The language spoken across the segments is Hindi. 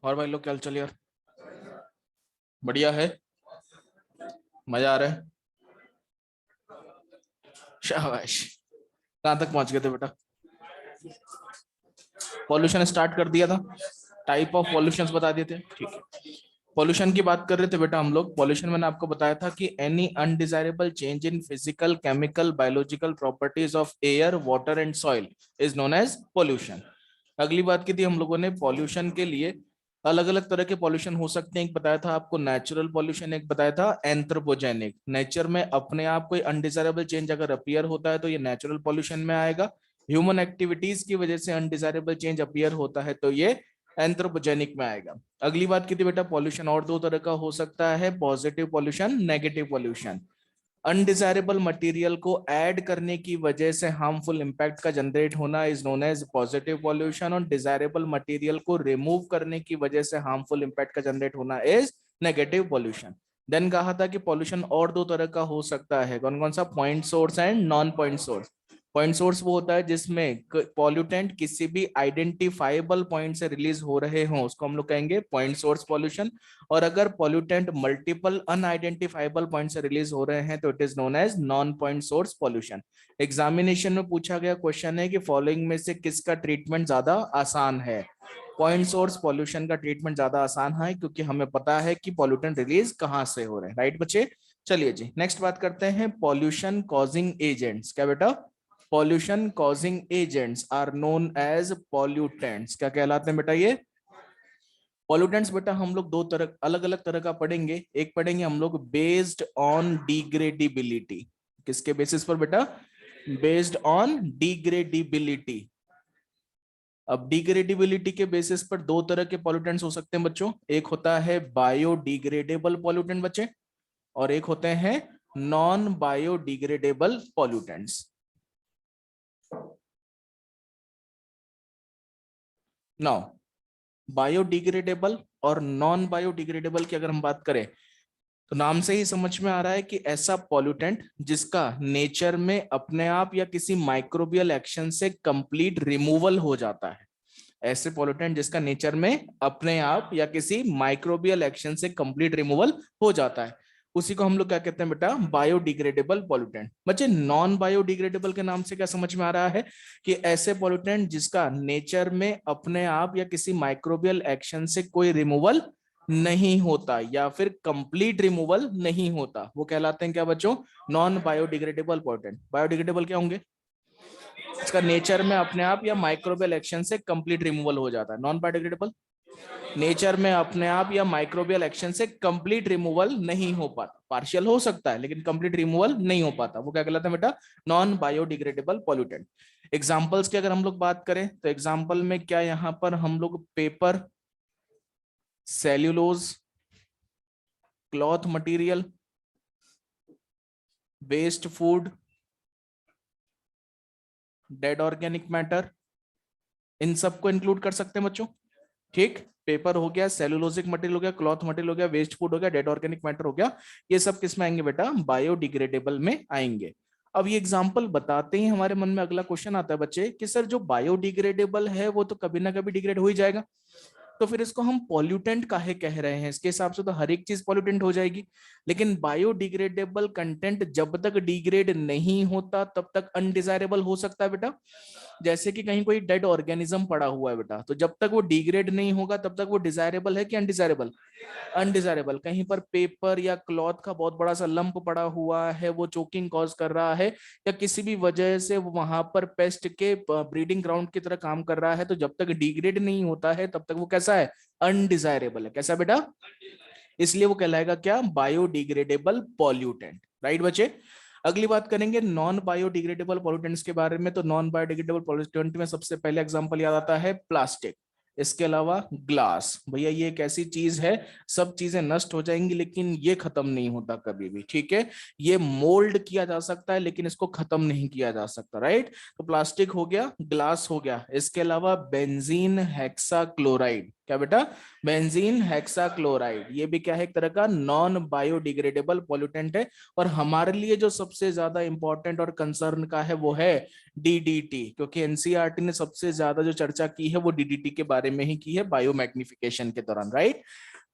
और भाई लोग क्या चल यार? बढ़िया है। मजा आ रहा है। शाबाश। कहाँ तक पहुंच गए थे बेटा? पॉल्यूशन स्टार्ट कर दिया था। टाइप ऑफ पॉल्यूशन बता दिए थे, ठीक है। पॉल्यूशन की बात कर रहे थे बेटा हम लोग। पॉल्यूशन मैंने आपको बताया था कि any undesirable change in physical, chemical, biological properties of air, water and soil is known as pollution. अगली बात की थी हम लोगों ने पॉल्यूशन के लिए अलग अलग तरह के पॉल्यूशन हो सकते हैं। एक बताया था आपको नेचुरल पॉल्यूशन, एक बताया था एंथ्रोपोजेनिक। नेचर में अपने आप कोई अनडिजायरेबल चेंज अगर अपीयर होता है तो ये नेचुरल पॉल्यूशन में आएगा। ह्यूमन एक्टिविटीज की वजह से अनडिजायरेबल चेंज अपीयर होता है तो ये एंथ्रोपोजेनिक में आएगा। अगली बात की थी बेटा पॉल्यूशन और दो तरह का हो सकता है, positive pollution, negative pollution. Undesirable material को ऐड करने की वजह से हार्मफुल इंपैक्ट का जनरेट होना is known as positive pollution, और डिजायरेबल मटेरियल को रिमूव करने की वजह से हार्मफुल इंपैक्ट का जनरेट होना इज नेगेटिव पॉल्यूशन। देन कहा था कि पॉल्यूशन और दो तरह का हो सकता है, कौन कौन सा? Point source and non point source. Point source वो होता है जिसमें पॉल्यूटेंट किसी भी आइडेंटिफाइबल पॉइंट से रिलीज हो रहे हों, उसको हम लोग कहेंगे पॉइंट सोर्स पॉल्यूशन। और अगर पॉल्यूटेंट मल्टीपल अनआइडेंटिफाइबल पॉइंट से रिलीज हो रहे हैं तो it is known as non point source pollution. Examination में पूछा गया क्वेश्चन है कि फॉलोइंग में से किसका ट्रीटमेंट ज्यादा आसान है? पॉइंट सोर्स पॉल्यूशन का ट्रीटमेंट ज्यादा आसान है क्योंकि हमें पता है कि पॉल्यूटेंट रिलीज कहां से हो रहे हैं। राइट बच्चे? चलिए जी नेक्स्ट बात करते हैं पॉल्यूशन कॉजिंग एजेंट्स। क्या बेटा? Pollution causing agents are known as pollutants. क्या कहलाते हैं बेटा ये? पॉल्यूटेंट्स बेटा हम लोग दो तरह, अलग अलग तरह का पढ़ेंगे। एक पढ़ेंगे हम लोग बेस्ड ऑन डिग्रेडेबिलिटी। किसके बेसिस पर बेटा? Based on degradability. अब डिग्रेडेबिलिटी के बेसिस पर दो तरह के पॉल्यूटेंट्स हो सकते हैं बच्चों। एक होता है बायोडिग्रेडेबल पॉल्यूटेंट बच्चे, और एक होते हैं non biodegradable pollutants. Now biodegradable और नॉन बायोडिग्रेडेबल की अगर हम बात करें तो नाम से ही समझ में आ रहा है कि ऐसा पॉल्यूटेंट जिसका नेचर में अपने आप या किसी माइक्रोबियल एक्शन से कंप्लीट रिमूवल हो जाता है। ऐसे पॉल्यूटेंट जिसका नेचर में अपने आप या किसी माइक्रोबियल एक्शन से कंप्लीट रिमूवल हो जाता है, उसी को हम लोग क्या कहते हैं बेटा? Biodegradable pollutant. बच्चे नॉन बायोडिग्रेडेबल के नाम से क्या समझ में आ रहा है? कि ऐसे पॉल्यूटेंट जिसका नेचर में अपने आप या किसी माइक्रोबियल एक्शन से कोई रिमूवल नहीं होता या फिर कंप्लीट रिमूवल नहीं होता, वो कहलाते हैं क्या बच्चों? Non biodegradable pollutant. बायोडिग्रेडेबल क्या होंगे? इसका नेचर में अपने आप या माइक्रोबियल एक्शन से कंप्लीट रिमूवल हो जाता है। नॉन बायोडिग्रेडेबल नेचर में अपने आप या माइक्रोबियल एक्शन से कंप्लीट रिमूवल नहीं हो पाता, पार्शियल हो सकता है लेकिन कंप्लीट रिमूवल नहीं हो पाता, वो क्या कहलाता है बेटा? Non biodegradable pollutant. एग्जांपल्स की अगर हम लोग बात करें तो एग्जांपल में क्या यहाँ पर हम लोग paper, cellulose, cloth material, waste food, dead organic matter, इन सबको इंक्लूड कर सकते हैं बच्चों। ठीक, पेपर हो गया, सेलुलोजिक मटेरियल हो गया, क्लॉथ मटेरियल हो गया, वेस्ट फूड हो गया, डेड ऑर्गेनिक मैटर हो गया, ये सब किस में आएंगे बेटा? बायोडिग्रेडेबल में आएंगे। अब ये एग्जांपल बताते ही हमारे मन में अगला क्वेश्चन आता है बच्चे कि सर जो बायोडिग्रेडेबल है वो तो कभी ना कभी डिग्रेड हो ही जाएगा, तो फिर इसको हम पॉल्यूटेंट काहे कह रहे हैं? इसके हिसाब से तो हर एक चीज पॉल्यूटेंट हो जाएगी। लेकिन बायोडिग्रेडेबल कंटेंट जब तक डिग्रेड नहीं होता तब तक अनडिजायरेबल हो सकता है बेटा। जैसे कि कहीं कोई डेड ऑर्गेनिज्म पड़ा हुआ है बेटा, तो जब तक वो डिग्रेड नहीं होगा तब तक वो डिजायरेबल है कि अनडिजायरेबल? अनडिजायरेबल। कहीं पर पेपर या क्लॉथ का बहुत बड़ा सा लंप पड़ा हुआ है, वो चोकिंग कॉज कर रहा है या किसी भी वजह से वो वहां पर पेस्ट के ब्रीडिंग ग्राउंड की तरह काम कर रहा है, तो जब तक डिग्रेड नहीं होता है तब तक वो कैसा है? अनडिजायरेबल है। कैसा बेटा? इसलिए वो कहलाएगा क्या? Biodegradable pollutant. राइट बच्चे? अगली बात करेंगे नॉन बायोडिग्रेडेबल पॉल्यूटेंट्स के बारे में। तो नॉन बायोडिग्रेडेबल पॉल्यूटेंट में सबसे पहले एग्जांपल याद आता है प्लास्टिक, इसके अलावा ग्लास। भैया ये एक ऐसी चीज है, सब चीजें नष्ट हो जाएंगी लेकिन ये खत्म नहीं होता कभी भी, ठीक है। ये मोल्ड किया जा सकता है लेकिन इसको खत्म नहीं किया जा सकता। राइट? तो प्लास्टिक हो गया, ग्लास हो गया, इसके अलावा बेंजीन हेक्साक्लोराइड। क्या बेटा? बेंजीन हेक्साक्लोराइड, ये भी क्या है? एक तरह का नॉन बायोडिग्रेडेबल पॉल्यूटेंट है। और हमारे लिए जो सबसे ज्यादा इंपॉर्टेंट और कंसर्न का है वो है डीडीटी, क्योंकि एनसीईआरटी ने सबसे ज्यादा जो चर्चा की है वो डीडीटी के बारे में ही की है बायो मैग्निफिकेशन के दौरान, राइट?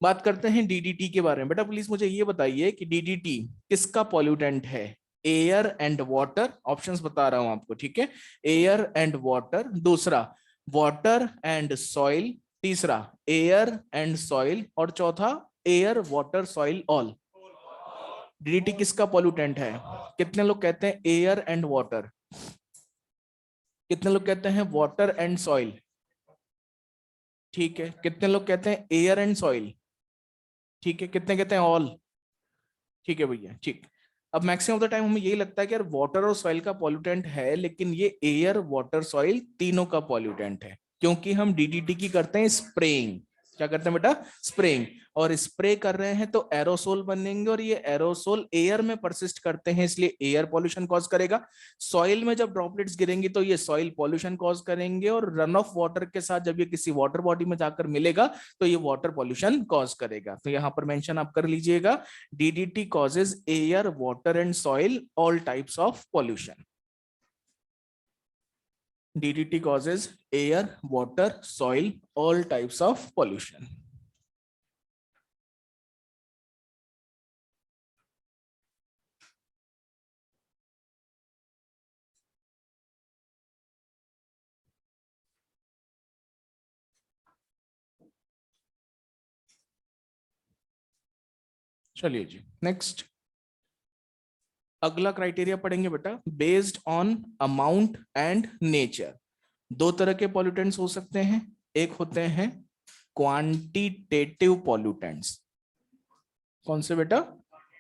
बात करते हैं डीडीटी के बारे में। बेटा प्लीज मुझे ये बताइए कि डीडीटी किसका पॉल्यूटेंट है? एयर एंड वाटर, ऑप्शंस बता रहा हूं आपको, ठीक है? एयर एंड वाटर, दूसरा वाटर एंड सॉइल, तीसरा एयर एंड सॉइल, और चौथा air water soil all. DDT किसका पॉल्यूटेंट है? कितने लोग कहते हैं एयर एंड वाटर? कितने लोग कहते हैं वाटर एंड सॉइल? ठीक है। कितने लोग कहते हैं एयर एंड सॉइल? ठीक है। कितने कहते हैं ऑल? ठीक है भैया, ठीक। अब मैक्सिमम ऑफ द टाइम हमें यही लगता है कि यार वाटर और सॉइल का पॉल्यूटेंट है, लेकिन ये एयर वाटर सॉइल तीनों का पॉल्यूटेंट है, क्योंकि हम डीडीटी की करते हैं स्प्रेइंग। क्या करते हैं बेटा? स्प्रेइंग। और स्प्रे कर रहे हैं तो एरोसोल बनेंगे, और ये एरोसोल एयर में परसिस्ट करते हैं, इसलिए एयर पॉल्यूशन कॉज करेगा। सॉइल में जब ड्रॉपलेट्स गिरेंगी तो ये सॉइल पॉल्यूशन कॉज करेंगे, और रन ऑफ वाटर के साथ जब ये किसी वाटर बॉडी में जाकर मिलेगा तो ये वाटर पॉल्यूशन कॉज करेगा। तो यहाँ पर मेंशन आप कर लीजिएगा, DDT causes air, water and soil all types of pollution. DDT causes air, water, soil all types of pollution. चलिए जी नेक्स्ट, अगला क्राइटेरिया पढ़ेंगे बेटा, based on amount and nature. दो तरह के पॉल्यूटेंट्स हो सकते हैं, एक होते हैं क्वांटिटेटिव पॉल्यूटेंट्स। कौन से बेटा?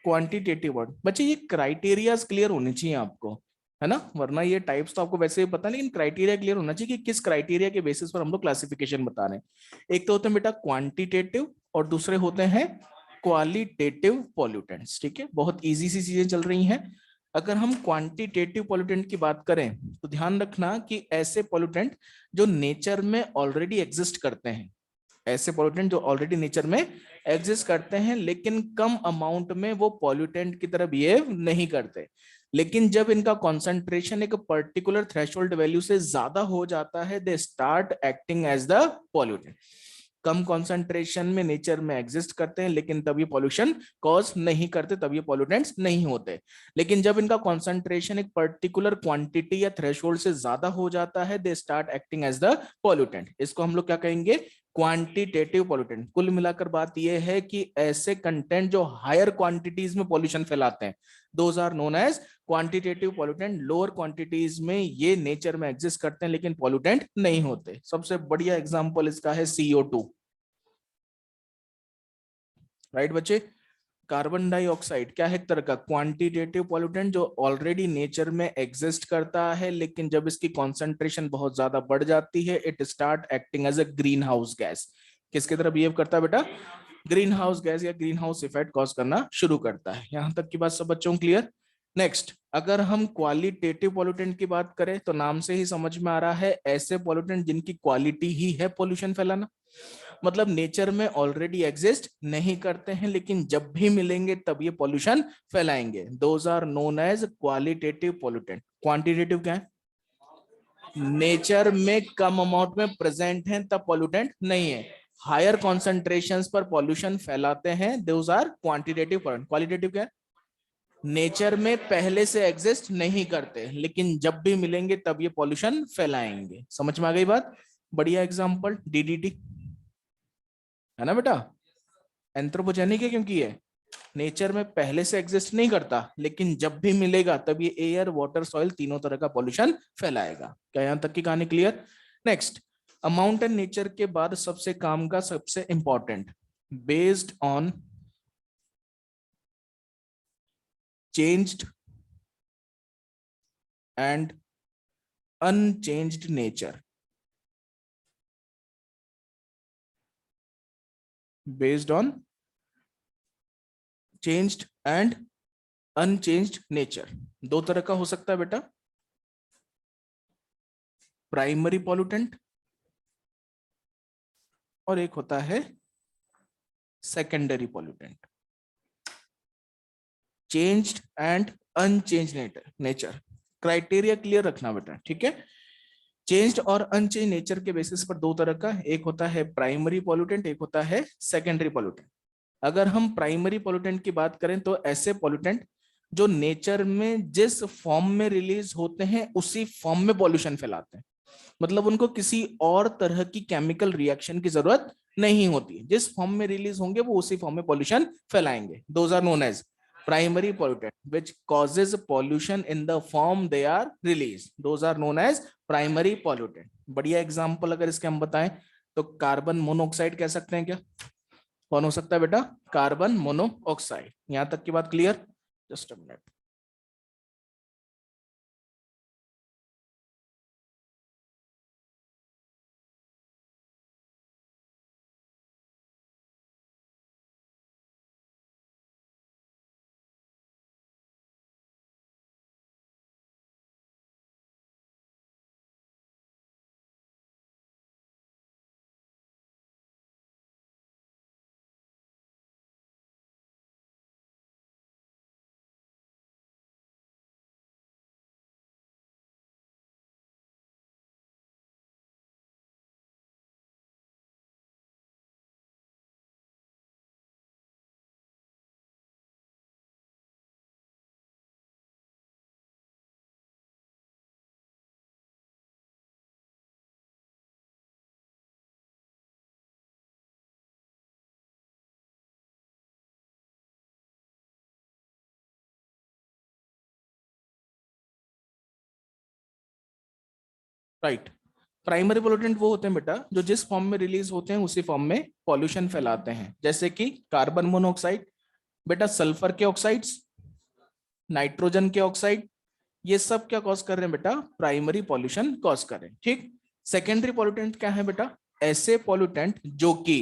Quantitative word. बच्चे ये क्राइटेरियाज क्लियर होने चाहिए आपको, है ना? वरना ये टाइप्स तो आपको वैसे ही पता है, लेकिन क्राइटेरिया क्लियर होना चाहिए कि किस क्राइटेरिया के बेसिस पर हम लोग क्लासिफिकेशन बता रहे हैं। एक तो होते हैं बेटा क्वांटिटेटिव, और दूसरे होते हैं क्वालिटेटिव पॉल्यूटेंट्स। ठीक है, बहुत इजी सी चीजें चल रही हैं। अगर हम क्वांटिटेटिव पॉल्यूटेंट की बात करें तो ध्यान रखना कि ऐसे पॉल्यूटेंट जो नेचर में ऑलरेडी एग्जिस्ट करते हैं, ऐसे पॉल्यूटेंट जो ऑलरेडी नेचर में एग्जिस्ट करते हैं, लेकिन कम अमाउंट में वो पॉल्यूटेंट की तरह बिहेव नहीं करते। लेकिन जब इनका कॉन्सेंट्रेशन एक पर्टिकुलर थ्रेशोल्ड वैल्यू से ज्यादा हो जाता है, they start acting as the pollutant. कम कॉन्सेंट्रेशन में नेचर में एग्जिस्ट करते हैं, लेकिन तब ये पॉल्यूशन कॉज नहीं करते, तब ये पॉल्यूटेंट्स नहीं होते। लेकिन जब इनका कॉन्सेंट्रेशन एक पर्टिकुलर क्वांटिटी या थ्रेशोल्ड से ज्यादा हो जाता है, they start acting as the pollutant. इसको हम लोग क्या कहेंगे? Quantitative pollutant. कुल मिलाकर बात यह है कि ऐसे कंटेंट जो हायर क्वांटिटीज में पॉल्यूशन फैलाते हैं, those are known as quantitative pollutant. Lower quantities में ये नेचर में एग्जिस्ट करते हैं लेकिन पॉल्यूटेंट नहीं होते। सबसे बढ़िया एग्जांपल इसका है CO2, राइट बच्चे? कार्बन डाइऑक्साइड क्या है? एक तरह का क्वांटिटेटिव पॉल्यूटेंट जो ऑलरेडी नेचर में एग्जिस्ट करता है, लेकिन जब इसकी कॉन्सेंट्रेशन बहुत ज्यादा बढ़ जाती है, it start acting as a greenhouse gas. किसकी तरह बिहेव करता है बेटा? ग्रीन हाउस गैस या ग्रीन हाउस इफेक्ट कॉज करना शुरू करता है। यहां तक की बात सब बच्चों क्लियर? नेक्स्ट, अगर हम क्वालिटेटिव पॉल्यूटेंट की बात करें तो नाम से ही समझ में आ रहा है, ऐसे पॉल्यूटेंट जिनकी क्वालिटी ही है पॉल्यूशन फैलाना। मतलब नेचर में ऑलरेडी एग्जिस्ट नहीं करते हैं, लेकिन जब भी मिलेंगे तब ये पॉल्यूशन फैलाएंगे। Those are known as qualitative pollutant. Quantitative क्या है? नेचर में कम अमाउंट में प्रेजेंट है तब पॉल्यूटेंट नहीं है। हायर कॉन्सेंट्रेशंस पर पॉल्यूशन फैलाते हैं, those are quantitative pollutant. Qualitative क्या है? नेचर में पहले से एग्जिस्ट नहीं करते, लेकिन जब भी मिलेंगे तब ये पॉल्यूशन फैलाएंगे। समझ में आ गई बात? बढ़िया एग्जांपल DDT, है ना बेटा? एंथ्रोपोजेनिक है क्योंकि ये नेचर में पहले से एग्जिस्ट नहीं करता, लेकिन जब भी मिलेगा तब ये एयर वाटर सॉइल तीनों तरह का पॉल्यूशन फैलाएगा। क्या यहां तक की कहानी clear? Next, amount and nature के बाद सबसे काम का सबसे important, based on changed and unchanged nature. Based on changed and unchanged nature, दो तरह का हो सकता है बेटा। प्राइमरी पॉल्यूटेंट और एक होता है secondary pollutant. Changed and unchanged nature, criteria clear रखना बेटा, ठीक है। चेंज्ड और अनचेंज नेचर के बेसिस पर दो तरह का, एक होता है प्राइमरी पॉल्यूटेंट, एक होता है सेकेंडरी पॉल्यूटेंट। अगर हम प्राइमरी पॉल्यूटेंट की बात करें तो ऐसे पॉल्यूटेंट जो नेचर में जिस फॉर्म में रिलीज होते हैं उसी फॉर्म में पॉल्यूशन फैलाते हैं, मतलब उनको किसी और तरह की केमिकल रिएक्शन की जरूरत नहीं होती, जिस फॉर्म में रिलीज होंगे वो उसी फॉर्म में पॉल्यूशन फैलाएंगे। Those are known as primary pollutant which causes pollution in the form they are released, those are known as primary pollutant। बढ़िया एग्जांपल अगर इसके हम बताएं तो कार्बन मोनोऑक्साइड कह सकते हैं क्या? कौन हो सकता है बेटा? Carbon monoxide. यहां तक की बात clear? Just a minute. Right, primary pollutant वो होते हैं बेटा जो जिस फॉर्म में रिलीज होते हैं उसी फॉर्म में पॉल्यूशन फैलाते हैं, जैसे कि कार्बन मोनोऑक्साइड, बेटा सल्फर के ऑक्साइड्स, नाइट्रोजन के ऑक्साइड, ये सब क्या कॉज कर रहे हैं बेटा? प्राइमरी पॉल्यूशन कॉज कर रहे हैं, ठीक। सेकेंडरी पॉल्यूटेंट क्या है बेटा? ऐसे पॉल्यूटेंट जो कि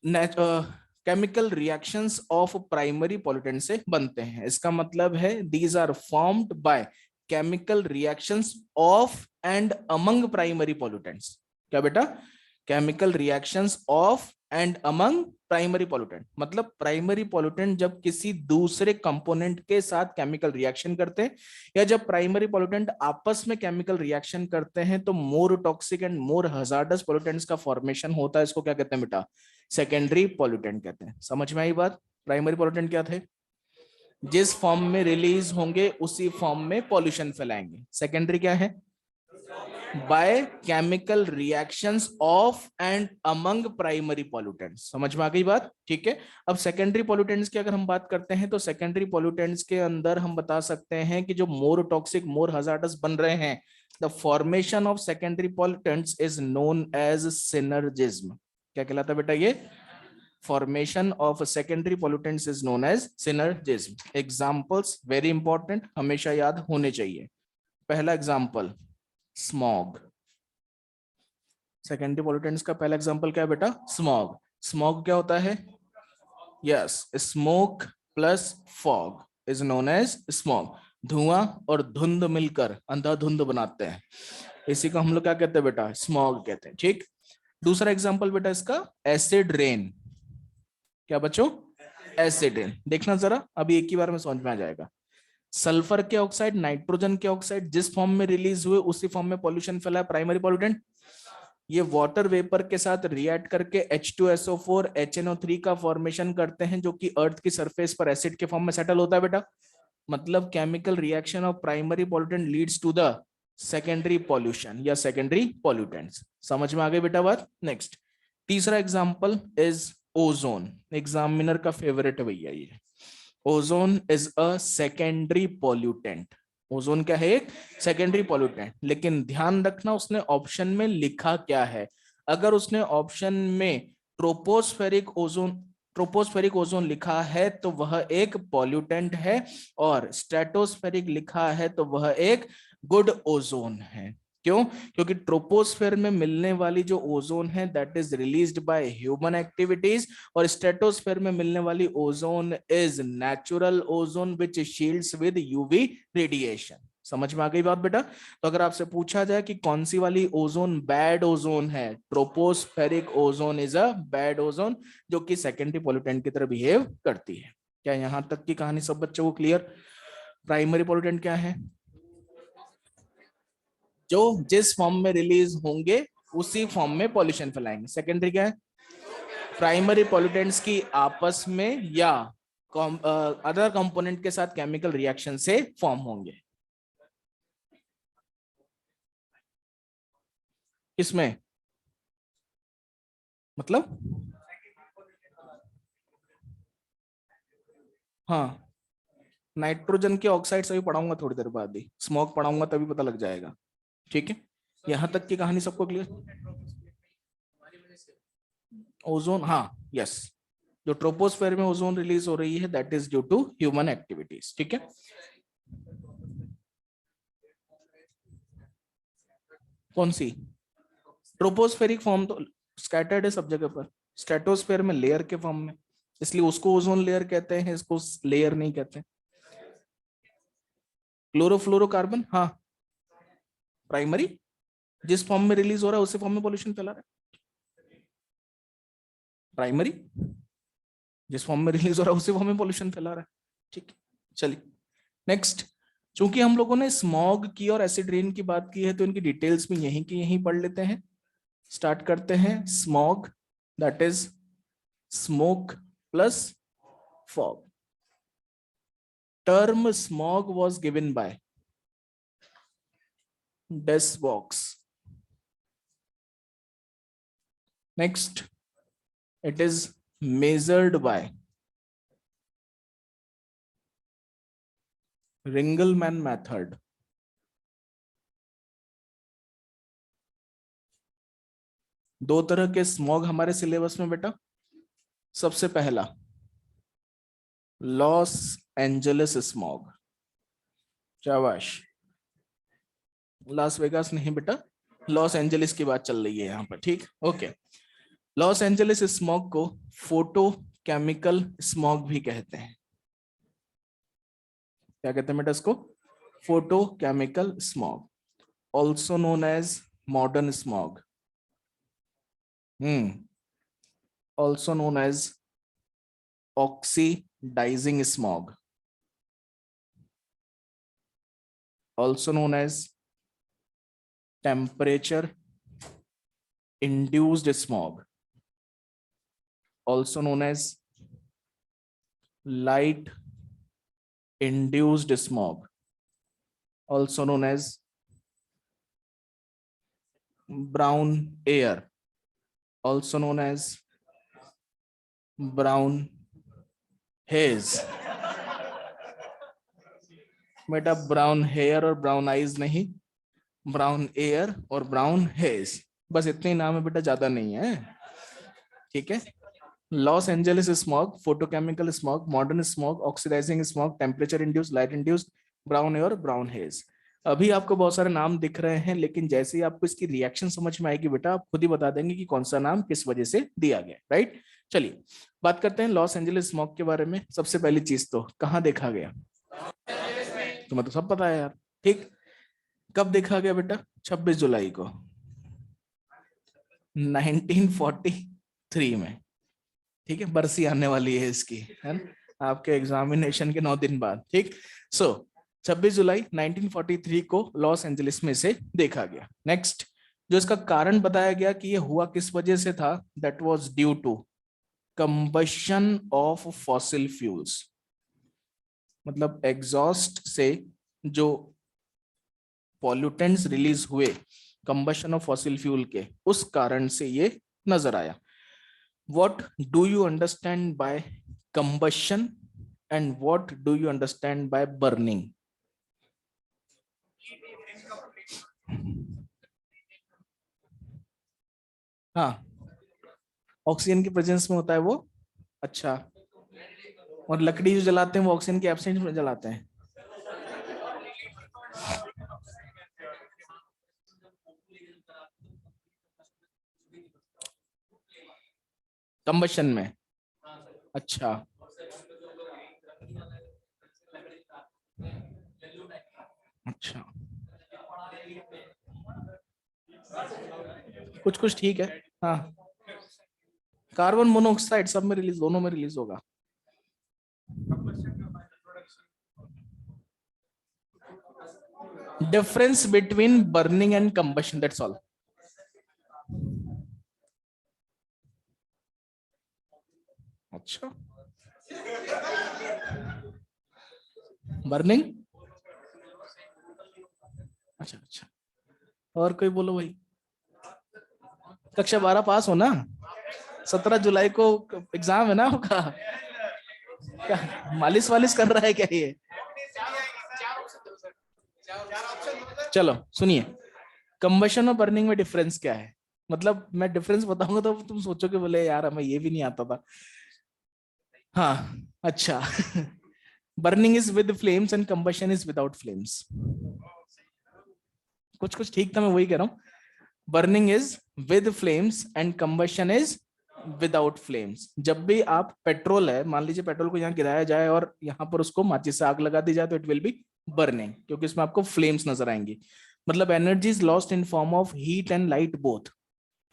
chemical reactions of primary pollutant से बनते हैं। इसका मतलब है these are formed by chemical reactions of and among primary pollutants. क्या बेटा? Chemical reactions of and among primary pollutant, मतलब प्राइमरी पॉल्यूटेंट जब किसी दूसरे कंपोनेंट के साथ केमिकल रिएक्शन करते हैं या जब प्राइमरी पॉल्यूटेंट आपस में केमिकल रिएक्शन करते हैं तो more toxic and more hazardous pollutants का फॉर्मेशन होता है। इसको क्या कहते हैं बेटा? सेकेंडरी पॉल्यूटेंट कहते हैं। समझ में आई बात? प्राइमरी पॉल्यूटेंट क्या थे? जिस फॉर्म में रिलीज होंगे उसी फॉर्म में पॉल्यूशन फैलाएंगे। सेकेंडरी क्या है? Bye chemical reactions of and among primary pollutants. समझ में आ गई बात? ठीक है। अब सेकेंडरी पॉल्यूटेंट्स की अगर हम बात करते हैं तो सेकेंडरी पॉल्यूटेंट्स के अंदर हम बता सकते हैं कि जो मोर टॉक्सिक मोर हजार्डस बन रहे हैं, the formation of secondary pollutants is known as synergism. क्या कहलाता है बेटा ये? Formation of secondary pollutants is known as synergism. Examples very important, हमेशा याद होने चाहिए। पहला एग्जांपल स्मॉग। सेकेंडरी पॉल्यूटेंट्स का पहला एग्जांपल क्या है बेटा? स्मॉग। स्मॉग क्या होता है? Yes, smoke plus fog is known as smog. धुआं और धुंध मिलकर अंधाधुंध बनाते हैं, इसी को हम लोग क्या कहते हैं बेटा? स्मॉग कहते हैं, ठीक। दूसरा एग्जांपल बेटा इसका एसिड रेन। क्या बच्चों? Acid rain. देखना जरा, अभी एक ही बार में समझ में आ जाएगा। सल्फर के ऑक्साइड, नाइट्रोजन के ऑक्साइड जिस फॉर्म में रिलीज हुए उसी फॉर्म में पॉल्यूशन फैला है, प्राइमरी पॉल्यूटेंट। ये वाटर वेपर के साथ रिएक्ट करके H2SO4 HNO3 का फॉर्मेशन करते हैं जो कि अर्थ की सरफेस पर एसिड के फॉर्म में सेटल होता है बेटा। मतलब chemical reaction of primary pollutant leads to the secondary pollution या सेकेंडरी पॉल्यूटेंट्स। समझ में आ गई बेटा बात? नेक्स्ट, तीसरा एग्जांपल इज ओजोन। एग्जामिनर का फेवरेट है भैया ये। Ozone is a secondary pollutant. Ozone क्या है? एक सेकेंडरी पॉल्यूटेंट। लेकिन ध्यान रखना उसने ऑप्शन में लिखा क्या है। अगर उसने ऑप्शन में ट्रोपोस्फेरिक ओजोन लिखा है तो वह एक पॉल्यूटेंट है, और स्ट्रेटोस्फेरिक लिखा है तो वह एक गुड ओजोन है। क्यों? क्योंकि ट्रोपोस्फेयर में मिलने वाली जो ओजोन है that is released by human activities, और स्ट्रेटोस्फेयर में मिलने वाली ozone is natural ozone which shields with UV radiation. समझ में आ गई बात बेटा? तो अगर आपसे पूछा जाए कि कौन सी वाली ओजोन बैड ओजोन है, tropospheric ozone is a bad ozone, जो कि सेकेंडरी पोल्यूटेंट की तरह बिहेव करती है। क्या यहां तक की कहानी सब बच्चों को क्लियर? प्राइमरी पोल्यूटेंट क्या है? जो जिस फॉर्म में रिलीज होंगे उसी फॉर्म में पॉल्यूशन फैलाएंगे। सेकेंडरी क्या है? प्राइमरी पॉल्यूटेंट्स की आपस में या अदर कंपोनेंट के साथ केमिकल रिएक्शन से फॉर्म होंगे। किसमें मतलब? हाँ, नाइट्रोजन के ऑक्साइड अभी पढ़ाऊंगा थोड़ी देर बाद ही, स्मोक पढ़ाऊंगा तभी पता लग जाएगा। ठीक है, यहां तक की कहानी सबको क्लियर? ओजोन, हाँ, यस, जो ट्रोपोस्फेयर में ओजोन रिलीज हो रही है that is due to human activities. ठीक है, कौन सी? ट्रोपोस्फेरिक फॉर्म तो स्कैटर्ड है सब जगह पर, स्ट्रेटोस्फेयर में लेयर के फॉर्म में, इसलिए उसको ओजोन लेयर कहते हैं, इसको लेयर नहीं कहते। क्लोरोफ्लोरोकार्बन, हाँ, प्राइमरी, जिस फॉर्म में रिलीज हो रहा है उसी फॉर्म में पॉल्यूशन फैला रहा है। प्राइमरी, जिस फॉर्म में रिलीज हो रहा है उसी फॉर्म में पॉल्यूशन फैला रहा है। ठीक है, चलिए नेक्स्ट। चूंकि हम लोगों ने स्मॉग की और एसिड रेन की बात की है तो इनकी डिटेल्स में यहीं की यहीं पढ़ लेते हैं। स्टार्ट करते हैं। Smog that is smoke plus fog. Term smog was given by Des Voeux. Next, it is measured by Ringelmann method. दो तरह के स्मॉग हमारे सिलेबस में बेटा। सबसे पहला लॉस एंजलिस स्मॉग, शाबाश, लास वेगास नहीं बेटा, लॉस एंजलिस की बात चल रही है यहाँ पर। ठीक, ओके। लॉस एंजलिस स्मॉग को फोटो केमिकल स्मॉग भी कहते हैं। क्या कहते हैं बेटा इसको? Photochemical smog, also known as modern smog, also known as oxidizing smog, also known as temperature induced smog, also known as light induced smog, also known as brown air, also known as brown haze। बेटा ब्राउन हेयर और ब्राउन आईज नहीं, ब्राउन एयर और ब्राउन हेज, बस इतने ही नाम है बेटा, ज्यादा नहीं है। ठीक है, Los Angeles smog, photochemical smog, modern smog, oxidizing smog, temperature induced, light induced, brown air, brown haze. अभी आपको बहुत सारे नाम दिख रहे हैं, लेकिन जैसे ही आपको इसकी रिएक्शन समझ में आएगी बेटा, आप खुद ही बता देंगे कि कौन सा नाम किस वजह से दिया गया। राइट, चलिए बात करते हैं लॉस एंजलिस स्मॉग के बारे में। सबसे पहली चीज तो कहाँ देखा गया? तुम्हें तो सब पता है यार। ठीक, कब देखा गया बेटा? 26 जुलाई को 1943 में। ठीक है, बरसी आने वाली है इसकी, है ना, आपके एग्जामिनेशन के 9 दिन बाद। ठीक, सो 26 जुलाई 1943 को लॉस एंजलिस में से देखा गया। नेक्स्ट, जो इसका कारण बताया गया कि ये हुआ किस वजह से था, that was due to combustion of fossil fuels. मतलब एग्जॉस्ट से जो पॉल्यूटेंट्स रिलीज हुए कंबशन ऑफ फॉसिल फ्यूल के, उस कारण से ये नजर आया। What do you understand by combustion and what do you understand by burning? हाँ, ऑक्सीजन की प्रेजेंस में होता है वो। अच्छा, और लकड़ी जो जलाते हैं वो ऑक्सीजन के एब्सेंस में जलाते हैं। कंबशन में, अच्छा, अच्छा, कुछ कुछ ठीक है। हाँ, कार्बन मोनोऑक्साइड सब में रिलीज, दोनों में रिलीज होगा। Difference between burning and combustion, that's all. अच्छा, बर्निंग। अच्छा अच्छा, और कोई बोलो भाई। कक्षा 12 पास हो ना? 17 जुलाई को एग्जाम है ना आपका? क्या मालिश वालिश कर रहा है क्या ये? चलो सुनिए, कंबशन और बर्निंग में डिफरेंस क्या है। मतलब मैं डिफरेंस बताऊंगा तो तुम सोचोगे बोले यार हमें ये भी नहीं आता था। हाँ, अच्छा। Burning is with flames and combustion is without flames. कुछ कुछ ठीक था, मैं वही कह रहा हूँ। Burning is with flames and combustion is without flames. जब भी आप पेट्रोल है, मान लीजिए पेट्रोल को यहाँ गिराया जाए और यहाँ पर उसको माचिस से आग लगा दी जाए तो इट विल बी बर्निंग, क्योंकि इसमें आपको फ्लेम्स नजर आएंगी। मतलब energy is lost in form of heat and light both,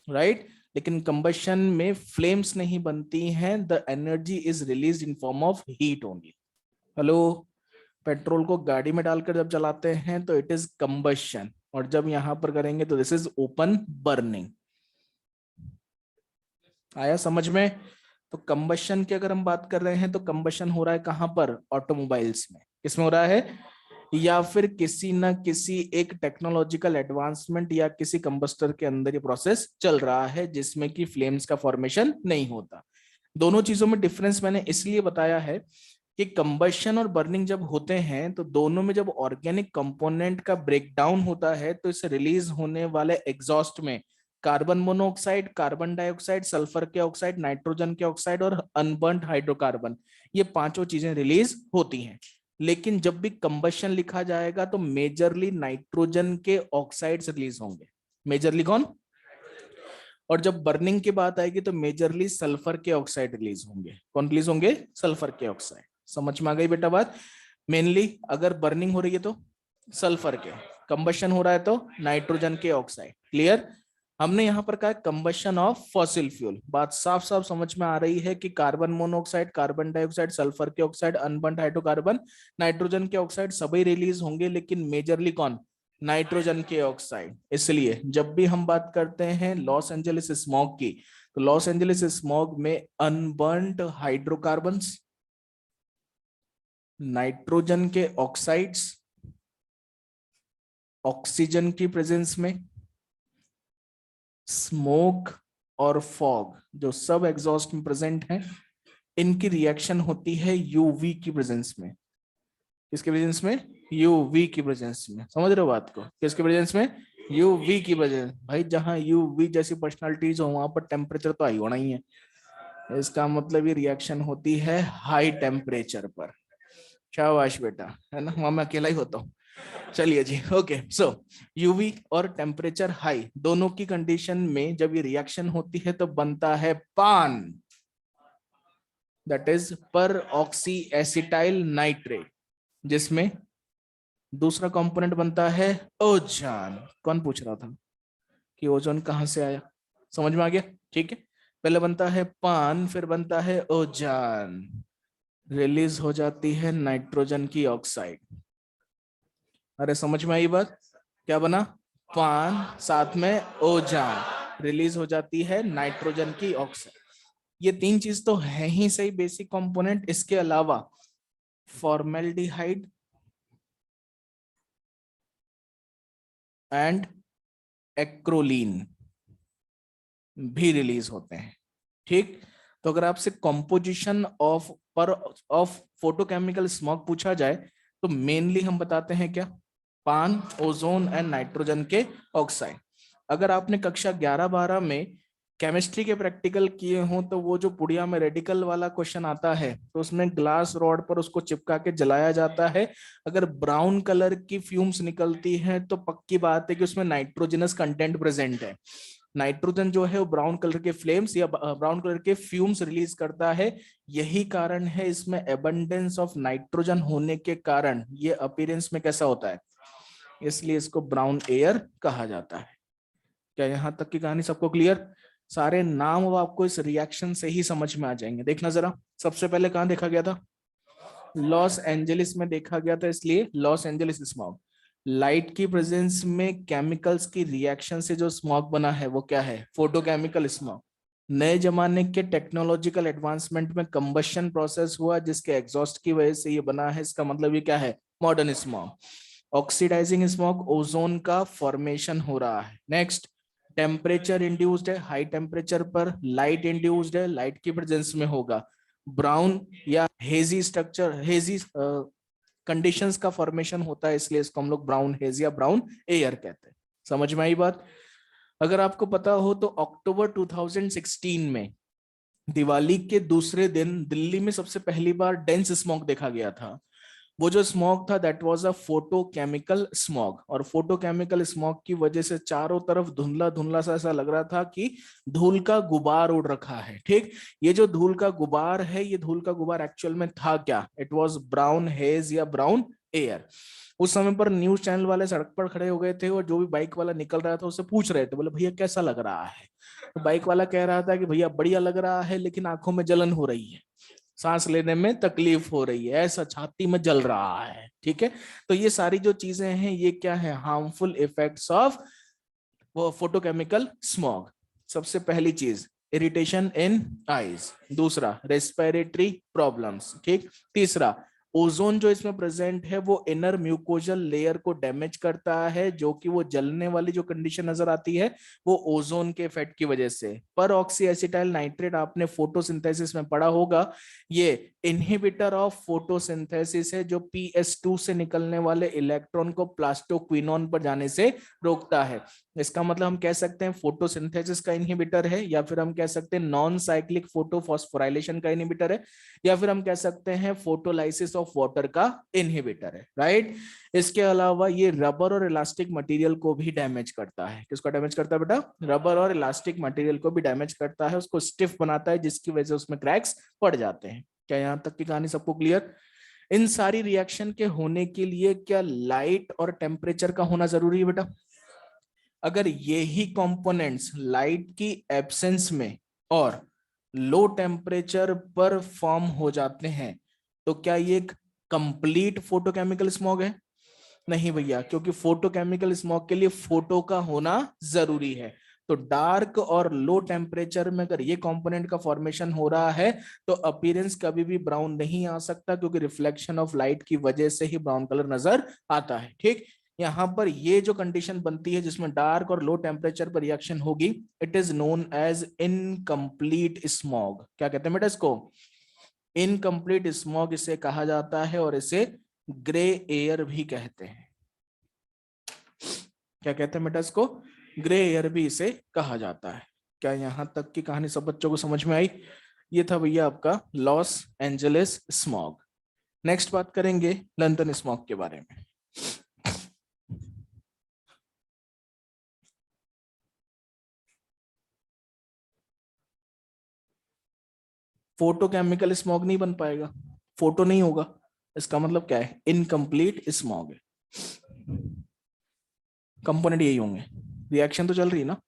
right. लेकिन कंबशन में फ्लेम्स नहीं बनती हैं, the energy is release in form of heat only. Hello, petrol को गाड़ी में डालकर जब चलाते हैं तो इट इज कंबशन, और जब यहां पर करेंगे तो दिस इज ओपन बर्निंग। आया समझ में? तो कंबशन की अगर हम बात कर रहे हैं तो कंबशन हो रहा है कहां पर? ऑटोमोबाइल्स में। किसमें हो रहा है? या फिर किसी ना किसी एक टेक्नोलॉजिकल एडवांसमेंट या किसी कंबस्टर के अंदर ये प्रोसेस चल रहा है जिसमें कि फ्लेम्स का फॉर्मेशन नहीं होता। दोनों चीजों में डिफरेंस मैंने इसलिए बताया है कि कंबशन और बर्निंग जब होते हैं तो दोनों में जब ऑर्गेनिक कंपोनेंट का ब्रेकडाउन होता है तो इससे रिलीज होने वाले एग्जॉस्ट में carbon monoxide, carbon dioxide, sulphur के ऑक्साइड, नाइट्रोजन के ऑक्साइड और अनबर्न्ड हाइड्रोकार्बन, ये पांचों चीजें रिलीज होती हैं। लेकिन जब भी कंबशन लिखा जाएगा तो मेजरली नाइट्रोजन के ऑक्साइड्स रिलीज होंगे। मेजरली कौन? और जब बर्निंग की बात आएगी तो मेजरली सल्फर के ऑक्साइड रिलीज होंगे। कौन रिलीज होंगे? सल्फर के ऑक्साइड। समझ में आ गई बेटा बात? मेनली अगर बर्निंग हो रही है तो सल्फर के, कंबशन हो रहा है तो नाइट्रोजन के ऑक्साइड। क्लियर? हमने यहां पर कहा कंबशन ऑफ फॉसिल फ्यूल। बात साफ साफ समझ में आ रही है कि carbon monoxide, carbon dioxide, sulphur के ऑक्साइड, अनबर्न्ड हाइड्रोकार्बन, नाइट्रोजन के ऑक्साइड सभी रिलीज होंगे, लेकिन मेजरली कौन? नाइट्रोजन के ऑक्साइड। इसलिए जब भी हम बात करते हैं लॉस एंजलिस स्मॉग की, तो लॉस एंजलिस स्मॉग में अनबर्न्ड हाइड्रोकार्बन्स, नाइट्रोजन के ऑक्साइड्स, ऑक्सीजन की प्रेजेंस में, स्मोक और फॉग जो सब एग्जॉस्ट में प्रेजेंट हैं, इनकी रिएक्शन होती है यूवी की प्रेजेंस में। किसके प्रेजेंस में? यूवी की प्रेजेंस में। समझ रहे हो बात को? किसके प्रेजेंस में? यूवी की प्रेजेंस। भाई जहां यूवी जैसी पर्सनालिटीज हो वहां पर टेम्परेचर तो हाई होना ही है। इसका मतलब ये रिएक्शन होती है हाई टेम्परेचर पर। शाबाश बेटा, है ना? वहां मैं अकेला ही होता हूँ। चलिए जी, ओके। सो यूवी और टेम्परेचर हाई दोनों की कंडीशन में जब ये रिएक्शन होती है तो बनता है पान, दैट इज पर ऑक्सी एसिटाइल नाइट्रेट, जिसमें दूसरा कंपोनेंट बनता है ओजोन। कौन पूछ रहा था कि ओजोन कहां से आया? समझ में आ गया? ठीक है, पहले बनता है पान, फिर बनता है ओजोन, रिलीज हो जाती है नाइट्रोजन की ऑक्साइड। अरे समझ में आई बात? क्या बना? पान, साथ में ओजोन, रिलीज हो जाती है नाइट्रोजन की ऑक्साइड। ये तीन चीज तो है ही सही बेसिक कंपोनेंट। इसके अलावा फॉर्मेल्डिहाइड एंड एक्रोलीन भी रिलीज होते हैं। ठीक, तो अगर आपसे कंपोजिशन ऑफ पर ऑफ फोटोकेमिकल स्मॉग पूछा जाए तो मेनली हम बताते हैं क्या? पान, ओजोन एंड नाइट्रोजन के ऑक्साइड। अगर आपने कक्षा 11-12 में केमिस्ट्री के प्रैक्टिकल किए हों तो वो जो पुड़िया में रेडिकल वाला क्वेश्चन आता है तो उसमें ग्लास रॉड पर उसको चिपका के जलाया जाता है। अगर ब्राउन कलर की फ्यूम्स निकलती हैं तो पक्की बात है कि उसमें नाइट्रोजनस कंटेंट प्रेजेंट है। नाइट्रोजन जो है वो ब्राउन कलर के फ्लेम्स या ब्राउन कलर के फ्यूम्स रिलीज करता है। यही कारण है इसमें एबंडेंस ऑफ नाइट्रोजन होने के कारण ये अपीयरेंस में कैसा होता है? इसलिए इसको ब्राउन एयर कहा जाता है। क्या यहां तक की कहानी सबको क्लियर? सारे नाम अब आपको इस रिएक्शन से ही समझ में आ जाएंगे। देखना जरा, सबसे पहले कहां देखा गया था? लॉस एंजलिस में देखा गया था, इसलिए लॉस एंजलिस स्मॉग। लाइट की प्रेजेंस में केमिकल्स की रिएक्शन से जो स्मॉग बना है वो क्या है? Photochemical smog. नए जमाने के टेक्नोलॉजिकल एडवांसमेंट में कंबशन प्रोसेस हुआ जिसके एग्जॉस्ट की वजह से ये बना है, इसका मतलब ये क्या है? Modern smog. Oxidizing smog, ozone का फॉर्मेशन हो रहा है। नेक्स्ट, टेम्परेचर इंड्यूस्ड है, हाई टेम्परेचर पर लाइट इंड्यूस्ड है, लाइट की प्रेजेंस में होगा ब्राउन या हेजी स्ट्रक्चर, हेजी कंडीशंस का फॉर्मेशन होता है, इसलिए इसको हम लोग ब्राउन हेज या ब्राउन एयर कहते हैं। समझ में आई बात? अगर आपको पता हो तो अक्टूबर 2016 में दिवाली के दूसरे दिन दिल्ली में सबसे पहली बार डेंस स्मॉग देखा गया था। वो जो स्मॉग था that was a photochemical smog, और फोटोकेमिकल स्मॉग की वजह से चारों तरफ धुंधला धुंधला सा ऐसा लग रहा था कि धूल का गुबार उड़ रखा है। ठीक, ये जो धूल का गुबार है, ये धूल का गुबार एक्चुअल में था क्या? इट वाज ब्राउन हेज या ब्राउन एयर। उस समय पर न्यूज चैनल वाले सड़क पर खड़े हो गए थे और जो भी बाइक वाला निकल रहा था उससे पूछ रहे थे, बोले भैया कैसा लग रहा है? तो बाइक वाला कह रहा था कि भैया बढ़िया लग रहा है, लेकिन आंखों में जलन हो रही है, सांस लेने में तकलीफ हो रही है, ऐसा छाती में जल रहा है। ठीक है, तो ये सारी जो चीजें हैं ये क्या है? हार्मफुल इफेक्ट्स ऑफ वो फोटोकेमिकल स्मॉग। सबसे पहली चीज, इरिटेशन इन आईज। दूसरा, रेस्पिरेटरी प्रॉब्लम्स। ठीक। तीसरा, ओजोन जो इसमें प्रेजेंट है वो इनर म्यूकोजल लेयर को डैमेज करता है, जो कि वो जलने वाली जो कंडीशन नजर आती है वो ओजोन के इफेक्ट की वजह से। पर ऑक्सी एसिटाइल नाइट्रेट आपने फोटोसिंथेसिस में पढ़ा होगा, ये इनहिबिटर ऑफ फोटोसिंथेसिस है, जो PS2 से निकलने वाले इलेक्ट्रॉन को प्लास्टोक्विनोन पर जाने से रोकता है। इसका मतलब हम कह सकते हैं फोटोसिंथेसिस का इनहिबिटर है, या फिर हम कह सकते हैं नॉन साइक्लिक फोटोफॉस्फोराइलेशन का इनहिबिटर है, या फिर हम कह सकते हैं फोटोलाइसिस ऑफ वाटर का इनहिबिटर है। राइट। इसके अलावा ये रबर और इलास्टिक मटेरियल को भी डैमेज करता है। किसको डैमेज करता है बेटा? रबर और इलास्टिक मटेरियल को भी डैमेज करता है, उसको स्टिफ बनाता है, जिसकी वजह से उसमें क्रैक्स पड़ जाते हैं। क्या यहां तक की कहानी सबको क्लियर? इन सारी रिएक्शन के होने के लिए क्या लाइट और टेम्परेचर का होना जरूरी है बेटा? अगर ये ही कंपोनेंट्स लाइट की एब्सेंस में और लो टेम्परेचर पर फॉर्म हो जाते हैं तो क्या ये एक कंप्लीट फोटोकेमिकल स्मॉग है? नहीं भैया, क्योंकि फोटोकेमिकल स्मॉग के लिए फोटो का होना जरूरी है। तो डार्क और लो टेम्परेचर में अगर ये कंपोनेंट का फॉर्मेशन हो रहा है तो अपीयरेंस कभी भी ब्राउन नहीं आ सकता, क्योंकि रिफ्लेक्शन ऑफ लाइट की वजह से ही ब्राउन कलर नजर आता है। ठीक। यहां पर ये जो कंडीशन बनती है जिसमें डार्क और लो टेम्परेचर पर रिएक्शन होगी, it is known as incomplete smog. क्या कहते हैं बेटा इसको? इनकम्प्लीट स्मॉग इसे कहा जाता है, और इसे ग्रे एयर भी कहते हैं। क्या कहते हैं बेटा इसको? ग्रे एयर भी इसे कहा जाता है। क्या यहां तक की कहानी सब बच्चों को समझ में आई? ये था भैया आपका लॉस एंजलिस स्मॉग। नेक्स्ट बात करेंगे लंदन स्मॉग के बारे में। फोटोकेमिकल स्मॉग नहीं बन पाएगा, फोटो नहीं होगा, इसका मतलब क्या है? इनकम्प्लीट स्मॉग है। कंपोनेंट यही होंगे। रिएक्शन तो चल रही है ना?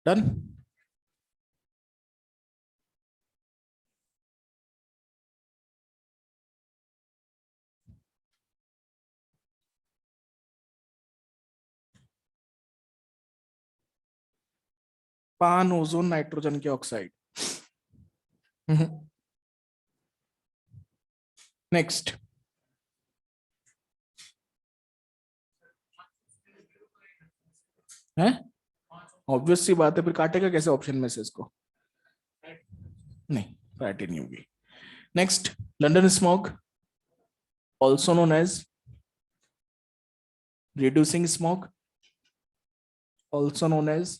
डन। पान, ओजोन, नाइट्रोजन के ऑक्साइड। नेक्स्ट, है ऑब्वियस सी बात है, फिर काटेगा कैसे ऑप्शन में से इसको? नहीं, प्रायोरिटी नहीं होगी। Next, London smog, also known as reducing smoke, also known as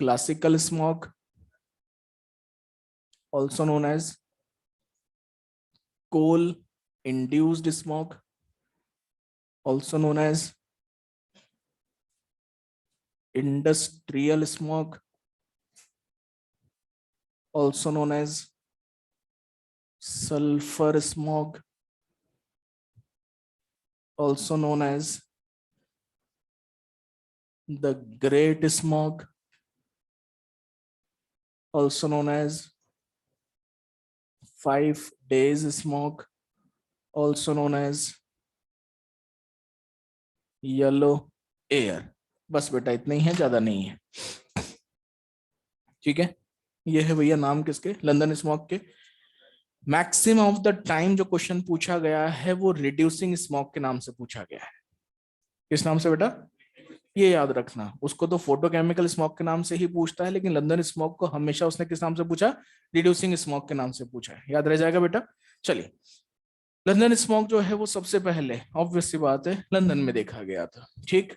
classical smoke, also known as coal induced smoke, also known as industrial smoke, also known as sulfur smog, also known as the great smog, also known as 5 days smog, also known as yellow air. बस बेटा इतना ही है, ज्यादा नहीं है। ठीक है, ये है भैया नाम किसके, लंदन स्मॉग के। मैक्सिमम ऑफ द टाइम जो क्वेश्चन पूछा गया है वो रिड्यूसिंग स्मॉग के नाम से पूछा गया है। किस नाम से बेटा, ये याद रखना। उसको तो फोटोकेमिकल स्मॉग के नाम से ही पूछता है, लेकिन लंदन स्मॉग को हमेशा उसने किस नाम से पूछा, रिड्यूसिंग स्मॉग के नाम से पूछा है। याद रह जाएगा बेटा। चलिए, लंदन स्मॉग जो है वो सबसे पहले ऑब्वियस सी बात है लंदन में देखा गया था। ठीक,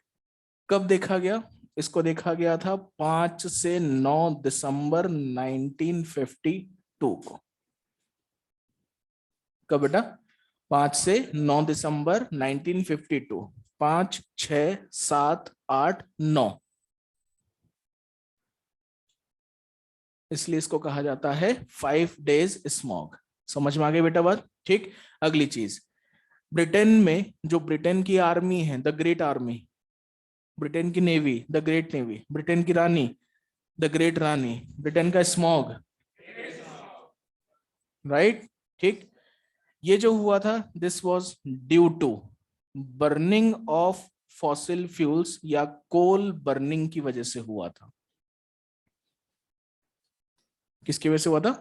कब देखा गया, इसको देखा गया था 5 से 9 दिसंबर 1952 को। कब बेटा, 5 से 9 दिसंबर 1952। 5, 6, 7, 8, 9, इसलिए इसको कहा जाता है 5 डेज स्मॉग। समझ में आ गई बेटा बात। ठीक, अगली चीज, ब्रिटेन में जो ब्रिटेन की आर्मी है, द ग्रेट आर्मी, ब्रिटेन की navy, the great navy, Britain की रानी, द ग्रेट रानी, ब्रिटेन का स्मॉग, राइट। ठीक, ये जो हुआ था, this was due to burning of fossil fuels या कोल बर्निंग की वजह से हुआ था। किसकी वजह से हुआ था,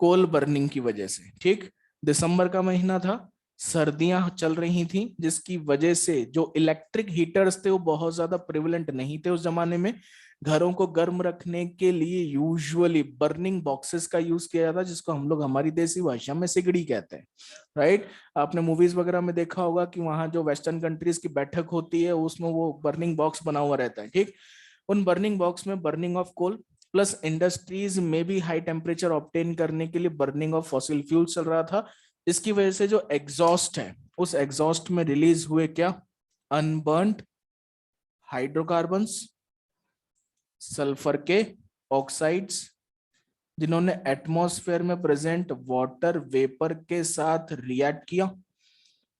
कोल बर्निंग की वजह से। ठीक, दिसंबर का महीना था, सर्दियां चल रही थी, जिसकी वजह से जो इलेक्ट्रिक हीटर्स थे वो बहुत ज्यादा प्रिवलेंट नहीं थे उस जमाने में। घरों को गर्म रखने के लिए यूजुअली बर्निंग बॉक्सेस का यूज किया जाता, जिसको हम लोग हमारी देसी भाषा में सिगड़ी कहते हैं, राइट। आपने मूवीज वगैरह में देखा होगा कि वहां जो वेस्टर्न कंट्रीज की बैठक होती है उसमें वो बर्निंग बॉक्स बना हुआ रहता है। ठीक, उन बर्निंग बॉक्स में burning of coal plus industries में भी हाई टेम्परेचर ऑब्टेन करने के लिए बर्निंग ऑफ फॉसिल फ्यूल चल रहा था। इसकी वजह से जो एग्जॉस्ट है, उस एग्जॉस्ट में रिलीज हुए क्या, अनबर्न्ड हाइड्रोकार्बन्स, सल्फर के ऑक्साइड्स, जिन्होंने एटमॉस्फेयर में प्रेजेंट वाटर वेपर के साथ रिएक्ट किया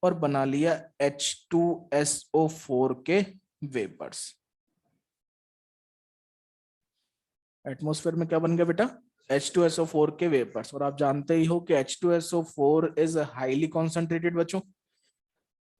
और बना लिया H2SO4 के वेपर्स। एटमॉस्फेयर में क्या बन गया बेटा, H2SO4 के वेपर्स। और आप जानते ही हो कि H2SO4 इज हाईली कॉन्सेंट्रेटेड। बच्चों,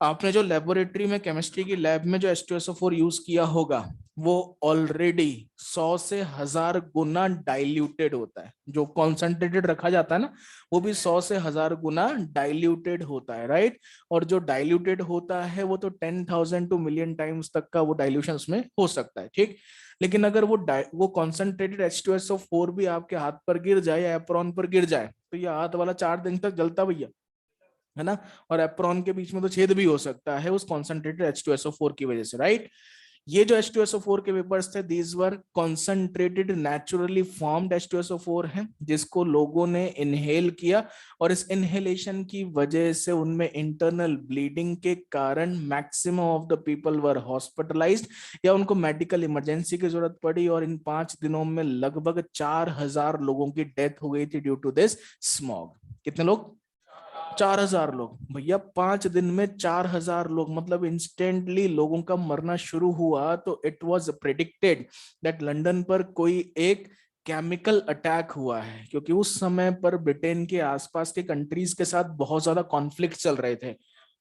आपने जो लेबोरेटरी में केमिस्ट्री की लैब में जो H2SO4 यूज किया होगा वो ऑलरेडी 100 से 1000 गुना डाइल्यूटेड होता है। जो कॉन्सेंट्रेटेड रखा जाता है ना, वो भी 100 से 1000 गुना डाइल्यूटेड होता है, राइट। और जो डाइल्यूटेड होता है वो तो 10,000 टू मिलियन टाइम्स तक का वो डाइल्यूशन उसमें हो सकता है। ठीक, लेकिन अगर वो कॉन्सेंट्रेटेड H2SO4 भी आपके हाथ पर गिर जाए या एप्रॉन पर गिर जाए तो ये हाथ वाला 4 दिन तक जलता भैया, है ना। और एप्रॉन के बीच में तो छेद भी हो सकता है उस कॉन्सेंट्रेटेड H2SO4 की वजह से, राइट। ये जो H2SO4 के वेपर्स थे, these were concentrated naturally formed H2SO4 हैं, जिसको लोगों ने इनहेल किया। और इस इनहेलेशन की वजह से उनमें इंटरनल ब्लीडिंग के कारण maximum of the people were hospitalised या उनको मेडिकल इमरजेंसी की जरूरत पड़ी। और इन 5 दिनों में लगभग 4000 लोगों की डेथ हो गई थी ड्यू टू दिस स्मॉग। कितने लोग, 4000 लोग भैया। 5 दिन में 4000 लोग, मतलब इंस्टेंटली लोगों का मरना शुरू हुआ। तो it was predicted that London पर कोई एक केमिकल अटैक हुआ है, क्योंकि उस समय पर ब्रिटेन के आसपास के कंट्रीज के साथ बहुत ज्यादा कॉन्फ्लिक्ट चल रहे थे।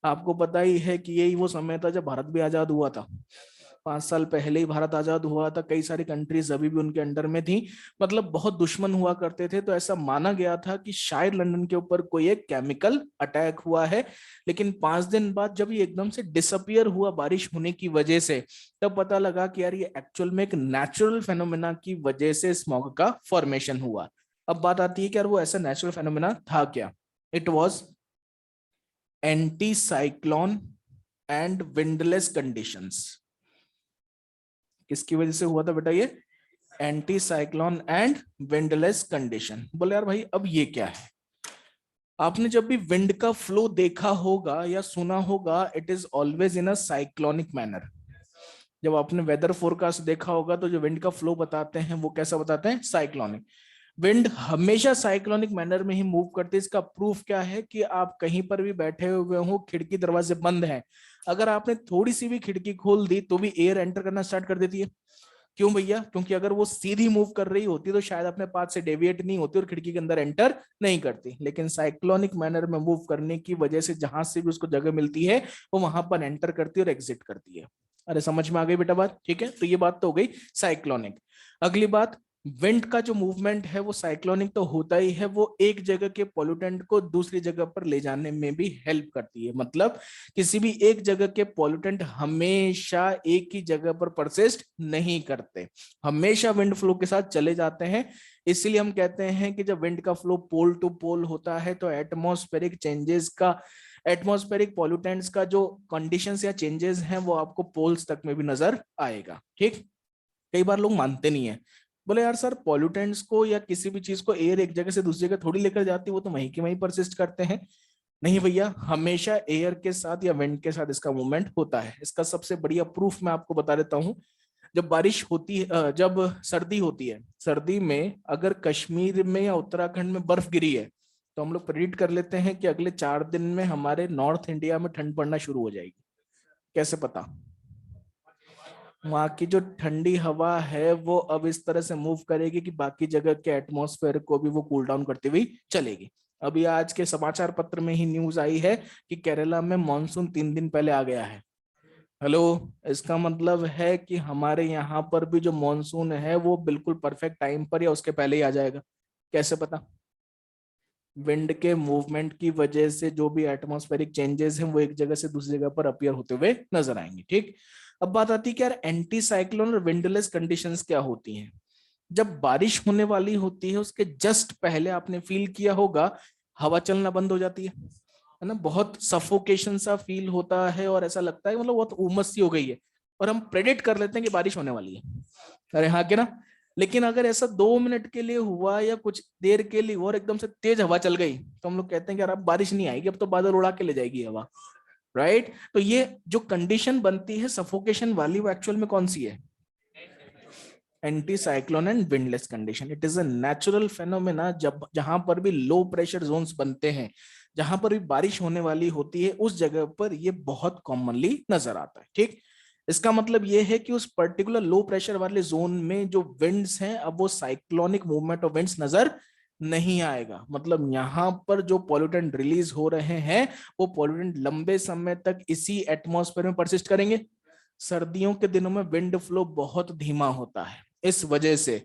आपको पता ही है कि यही वो समय था जब भारत भी आजाद हुआ था। 5 साल पहले ही भारत आजाद हुआ था, कई सारी कंट्रीज अभी भी उनके अंडर में थी, मतलब बहुत दुश्मन हुआ करते थे। तो ऐसा माना गया था कि शायद लंदन के ऊपर कोई एक केमिकल अटैक हुआ है। लेकिन 5 दिन बाद जब ये एकदम से डिसअपियर हुआ बारिश होने की वजह से, तब पता लगा कि यार ये एक्चुअल में एक नेचुरल फेनोमेना की वजह से स्मॉग का फॉर्मेशन हुआ। अब बात आती है कि यार वो ऐसा नेचुरल फेनोमेना था क्या। It was anti cyclone and windless conditions. किसकी वजह से हुआ था बेटा ये, anti cyclone and windless condition. बोले यार भाई अब ये क्या है। आपने जब भी विंड का फ्लो देखा होगा या सुना होगा, it is always in a cyclonic manner. जब आपने वेदर फोरकास्ट देखा होगा तो जो विंड का फ्लो बताते हैं वो कैसा बताते हैं, साइक्लोनिक। विंड हमेशा साइक्लोनिक मैनर में ही मूव करती है। इसका प्रूफ क्या है कि आप कहीं पर भी बैठे हुए हो, खिड़की दरवाजे बंद है, अगर आपने थोड़ी सी भी खिड़की खोल दी तो भी एयर एंटर करना स्टार्ट कर देती है। क्यों भैया? क्योंकि अगर वो सीधी मूव कर रही होती तो शायद अपने पाथ से डेविएट नहीं होती और खिड़की के अंदर एंटर नहीं करती, लेकिन साइक्लोनिक मैनर में मूव करने की वजह से जहां से भी उसको जगह मिलती है वो वहां पर एंटर करती है और एग्जिट करती है। अरे समझ में आ गई बेटा बात? ठीक है, तो ये बात तो हो गई साइक्लोनिक। अगली बात, विंड का जो मूवमेंट है वो साइक्लोनिक तो होता ही है, वो एक जगह के पॉल्यूटेंट को दूसरी जगह पर ले जाने में भी हेल्प करती है। मतलब किसी भी एक जगह के पॉल्यूटेंट हमेशा एक ही जगह पर परसिस्ट नहीं करते, हमेशा विंड फ्लो के साथ चले जाते हैं। इसलिए हम कहते हैं कि जब विंड का फ्लो पोल टू पोल होता है तो एटमॉस्फेरिक चेंजेस का, एटमॉस्फेरिक पॉल्यूटेंट्स का जो कंडीशंस या चेंजेस हैं वो आपको पोल्स तक में भी नजर आएगा। ठीक, कई बार लोग मानते नहीं है, बोले यार सर पॉल्यूटेंट्स को या किसी भी चीज को एयर एक जगह से दूसरी जगह थोड़ी लेकर जाती है, वो तो वहीं के वहीं परसिस्ट करते हैं। नहीं भैया, हमेशा एयर के साथ या विंड के साथ इसका मूवमेंट होता है। इसका सबसे बढ़िया प्रूफ मैं आपको बता देता हूँ। जब बारिश होती है, जब सर्दी होती है, सर्दी में अगर कश्मीर में या उत्तराखंड में बर्फ गिरी है तो हम लोग प्रेडिक्ट कर लेते हैं कि अगले 4 दिन में हमारे नॉर्थ इंडिया में ठंड पड़ना शुरू हो जाएगी। कैसे पता? वहां की जो ठंडी हवा है वो अब इस तरह से मूव करेगी कि बाकी जगह के एटमॉस्फेयर को भी वो कूल डाउन करती हुई चलेगी। अभी आज के समाचार पत्र में ही न्यूज आई है कि केरला में मॉनसून 3 दिन पहले आ गया है। हेलो, इसका मतलब है कि हमारे यहाँ पर भी जो मॉनसून है वो बिल्कुल परफेक्ट टाइम पर या उसके पहले ही आ जाएगा। कैसे पता? विंड के मूवमेंट की वजह से जो भी एटमॉस्फेरिक चेंजेस हैं वो एक जगह से दूसरी जगह पर अपीयर होते हुए नजर आएंगे। ठीक, अब बात आती है कि यार एंटी साइक्लोन और विंडलेस कंडीशंस क्या होती हैं। जब बारिश होने वाली होती है उसके जस्ट पहले आपने फील किया होगा हवा चलना बंद हो जाती है ना, बहुत सफोकेशन सा फील होता है और ऐसा लगता है मतलब बहुत उमस सी हो गई है और हम प्रेडिक्ट कर लेते हैं कि बारिश होने वाली है। अरे हाँ के ना? लेकिन अगर ऐसा 2 मिनट के लिए हुआ या कुछ देर के लिए और एकदम से तेज हवा चल गई तो हम लोग कहते हैं कि यार अब बारिश नहीं आएगी, अब तो बादल उड़ा के ले जाएगी हवा। राइट, तो ये जो कंडीशन बनती है सफोकेशन वाली वो एक्चुअल में कौन सी है? Anti cyclone and windless condition. It is a natural phenomena, जब जहां पर भी लो प्रेशर जोन्स बनते हैं, जहां पर भी बारिश होने वाली होती है उस जगह पर ये बहुत कॉमनली नजर आता है। ठीक, इसका मतलब ये है कि उस पर्टिकुलर लो प्रेशर वाले जोन में जो विंड्स हैं अब वो साइक्लोनिक मूवमेंट ऑफ विंड्स नजर नहीं आएगा। मतलब यहाँ पर जो पॉल्यूटेंट रिलीज हो रहे हैं वो पॉल्यूटेंट लंबे समय तक इसी एटमॉस्फेयर में परसिस्ट करेंगे। सर्दियों के दिनों में विंड फ्लो बहुत धीमा होता है, इस वजह से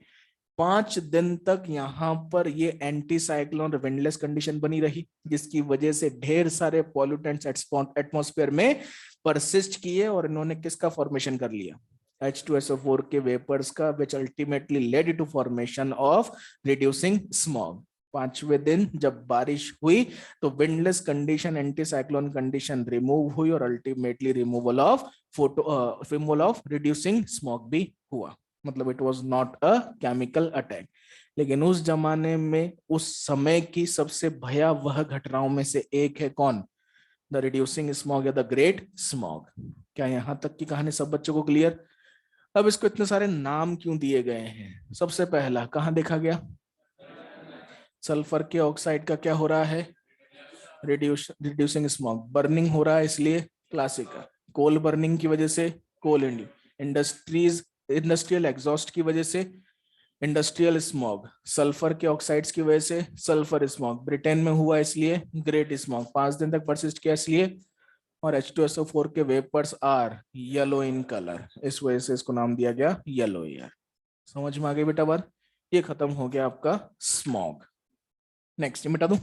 5 दिन तक यहाँ पर ये एंटी साइक्लोन विंडलेस कंडीशन बनी रही, जिसकी वजह से ढेर सारे पॉल्यूटेंट्स एटमॉस्फेयर में परसिस्ट किए और इन्होंने किसका फॉर्मेशन कर लिया? H2SO4 के वेपर्स का, which ultimately lead to formation of reducing smog. 5वें दिन जब बारिश हुई तो windless condition, anti cyclone condition remove हुई और ultimately removal of reducing smog भी हुआ। मतलब it was not a chemical attack. लेकिन उस जमाने में उस समय की सबसे भयावह घटनाओं में से एक है कौन? द रिड्यूसिंग स्मॉग या द ग्रेट स्मॉग। क्या यहां तक की कहानी सब बच्चों को क्लियर? अब इसको इतने सारे नाम क्यों दिए गए हैं? सबसे पहला कहां देखा गया? सल्फर के ऑक्साइड का क्या हो रहा है? रिड्यूसिंग स्मॉग, बर्निंग हो रहा है इसलिए क्लासिकल। कोल बर्निंग की वजह से कोल इंडस्ट्रीज, इंडस्ट्रियल एग्जॉस्ट की वजह से इंडस्ट्रियल स्मॉग, सल्फर के ऑक्साइड्स की वजह से सल्फर स्मॉग, ब्रिटेन में हुआ इसलिए ग्रेट स्मॉग, 5 दिन तक परसिस्ट किया इसलिए। और H2SO4 के vapours are yellow in colour, इस वजह से इसको नाम दिया गया येलो एयर। समझ में आ गई बेटा बात? ये खत्म हो गया आपका स्मॉग। नेक्स्ट मिटा दूं?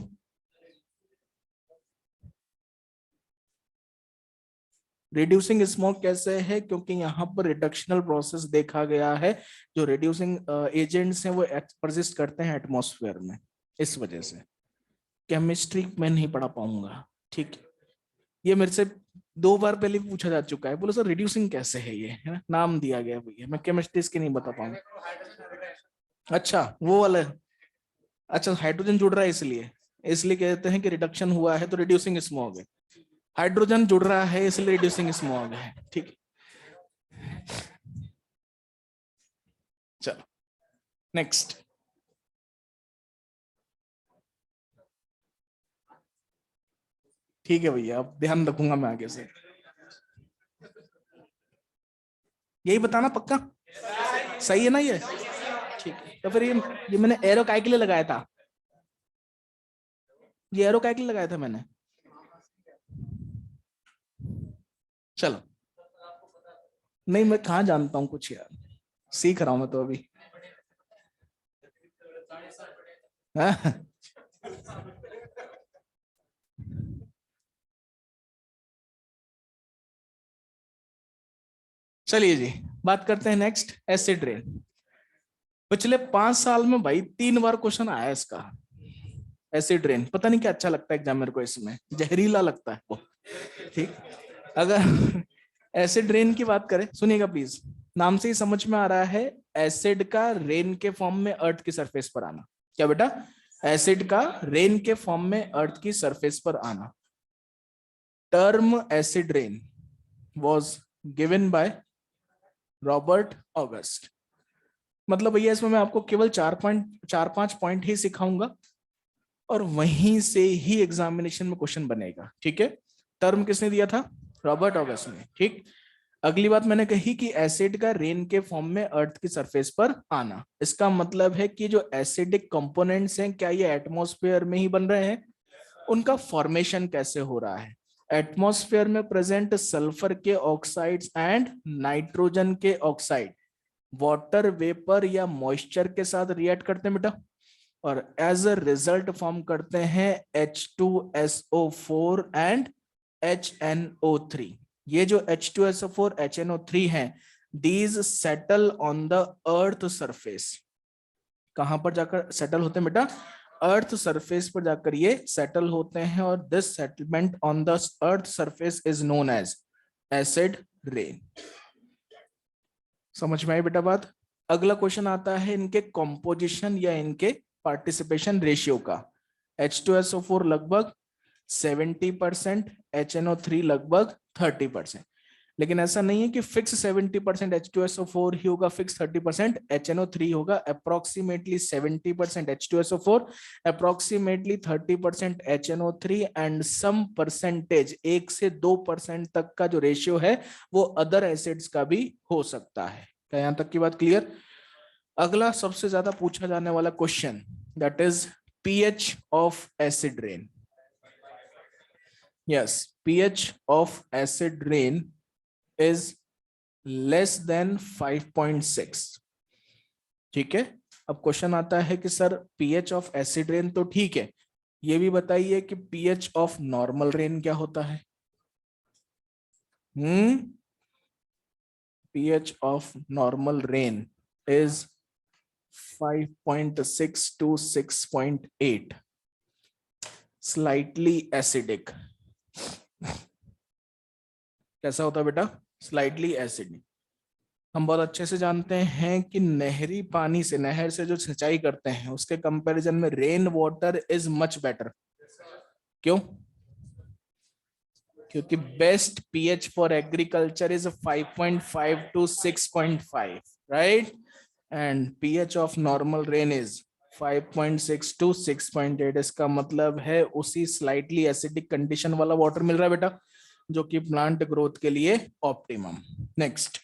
रिड्यूसिंग स्मोक कैसे है? क्योंकि यहाँ पर रिडक्शनल प्रोसेस देखा गया है, जो रिड्यूसिंग एजेंट्स हैं वो परसिस्ट करते हैं एटमॉस्फेयर में, इस वजह से। केमिस्ट्री में नहीं पढ़ा पाऊंगा, ठीक है? ये मेरे से 2 बार पहले भी पूछा जा चुका है, बोलो सर रिड्यूसिंग कैसे है, ये है ना नाम दिया गया भैया, मैं केमिस्ट्री इसके नहीं बता पाऊंगा। अच्छा वो वाला है। अच्छा हाइड्रोजन जुड़ रहा है इसलिए, इसलिए कहते हैं कि रिडक्शन हुआ है तो रिड्यूसिंग स्मॉग है। हाइड्रोजन जुड़ रहा है इसलिए रिड्यूसिंग स्मॉग है। ठीक, चलो नेक्स्ट। ठीक है भैया, अब ध्यान रखूंगा मैं आगे से। यही बताना पक्का, सही है ना ये? ठीक है, तो फिर ये मैंने एरो काय के लिए लगाया था? ये एरो काय के लिए लगाया था मैंने? चलो, नहीं मैं कहाँ जानता हूँ कुछ यार, सीख रहा हूँ मैं तो अभी। हाँ? चलिए जी, बात करते हैं नेक्स्ट, एसिड रेन। पिछले 5 साल में भाई 3 बार क्वेश्चन आया है इसका। एसिड रेन, पता नहीं क्या अच्छा लगता है एग्जामिनर को, इसमें जहरीला लगता है वो। ठीक, अगर एसिड रेन की बात करें, सुनिएगा प्लीज, नाम से ही समझ में आ रहा है, एसिड का रेन के फॉर्म में अर्थ की सरफेस पर आना। क्या बेटा? एसिड का रेन के फॉर्म में अर्थ की सरफेस पर आना। Term acid rain was given by Robert August. मतलब भैया इसमें मैं आपको केवल 4-5 पॉइंट ही सिखाऊंगा और वहीं से ही एग्जामिनेशन में क्वेश्चन बनेगा। ठीक है, टर्म किसने दिया था? रॉबर्ट ऑगस्ट ने। ठीक, अगली बात मैंने कही कि एसिड का रेन के फॉर्म में अर्थ की सरफेस पर आना, इसका मतलब है कि जो एसिडिक कंपोनेंट्स हैं, क्या ये एटमॉस्फेयर में ही बन रहे हैं? उनका फॉर्मेशन कैसे हो रहा है? एटमॉस्फेयर में प्रेजेंट सल्फर के ऑक्साइड्स एंड नाइट्रोजन के ऑक्साइड वाटर वेपर या मॉइस्चर के साथ रिएक्ट करते हैं बेटा, और एज अ रिजल्ट फॉर्म करते हैं H2SO4 एंड HNO3। ये जो H2SO4 HNO3 हैं, these settle on the earth surface. कहां पर जाकर सेटल होते हैं बेटा? अर्थ सरफेस पर जाकर ये सेटल होते हैं, और this settlement on the earth surface is known as acid rain. समझ में आई बेटा बात? अगला क्वेश्चन आता है इनके कॉम्पोजिशन या इनके पार्टिसिपेशन रेशियो का। H2SO4 लगभग 70%, HNO3 लगभग 30%। लेकिन ऐसा नहीं है कि फिक्स 70% H2SO4 ही होगा, फिक्स 30% HNO3 होगा। Approximately 70% H2SO4, approximately 30% HNO3 and some percentage 1 से 2% तक का जो रेशियो है वो अदर एसिड्स का भी हो सकता है। क्या यहां तक की बात क्लियर? अगला सबसे ज्यादा पूछा जाने वाला question, that is pH of acid rain. Yes, pH of acid rain is less then 5.6। ठीक है, अब क्वेश्चन आता है कि sir pH of acid rain तो ठीक है, ये भी बताइए कि पीएच ऑफ नॉर्मल रेन क्या होता है? PH of normal rain is 5.6 to 6.8, slightly acidic. कैसा होता है बेटा? Slightly acidic. हम बहुत अच्छे से जानते हैं कि नहरी पानी से, नहर से जो सिंचाई करते हैं, उसके कंपैरिजन में rain water is much better. क्यों? क्योंकि best pH for agriculture is 5.5 to 6.5, right? And pH of normal rain is 5.6 to 6.8। इसका मतलब है उसी स्लाइटली एसिडिक कंडीशन वाला वाटर मिल रहा है बेटा, जो कि प्लांट ग्रोथ के लिए ऑप्टिमम। नेक्स्ट,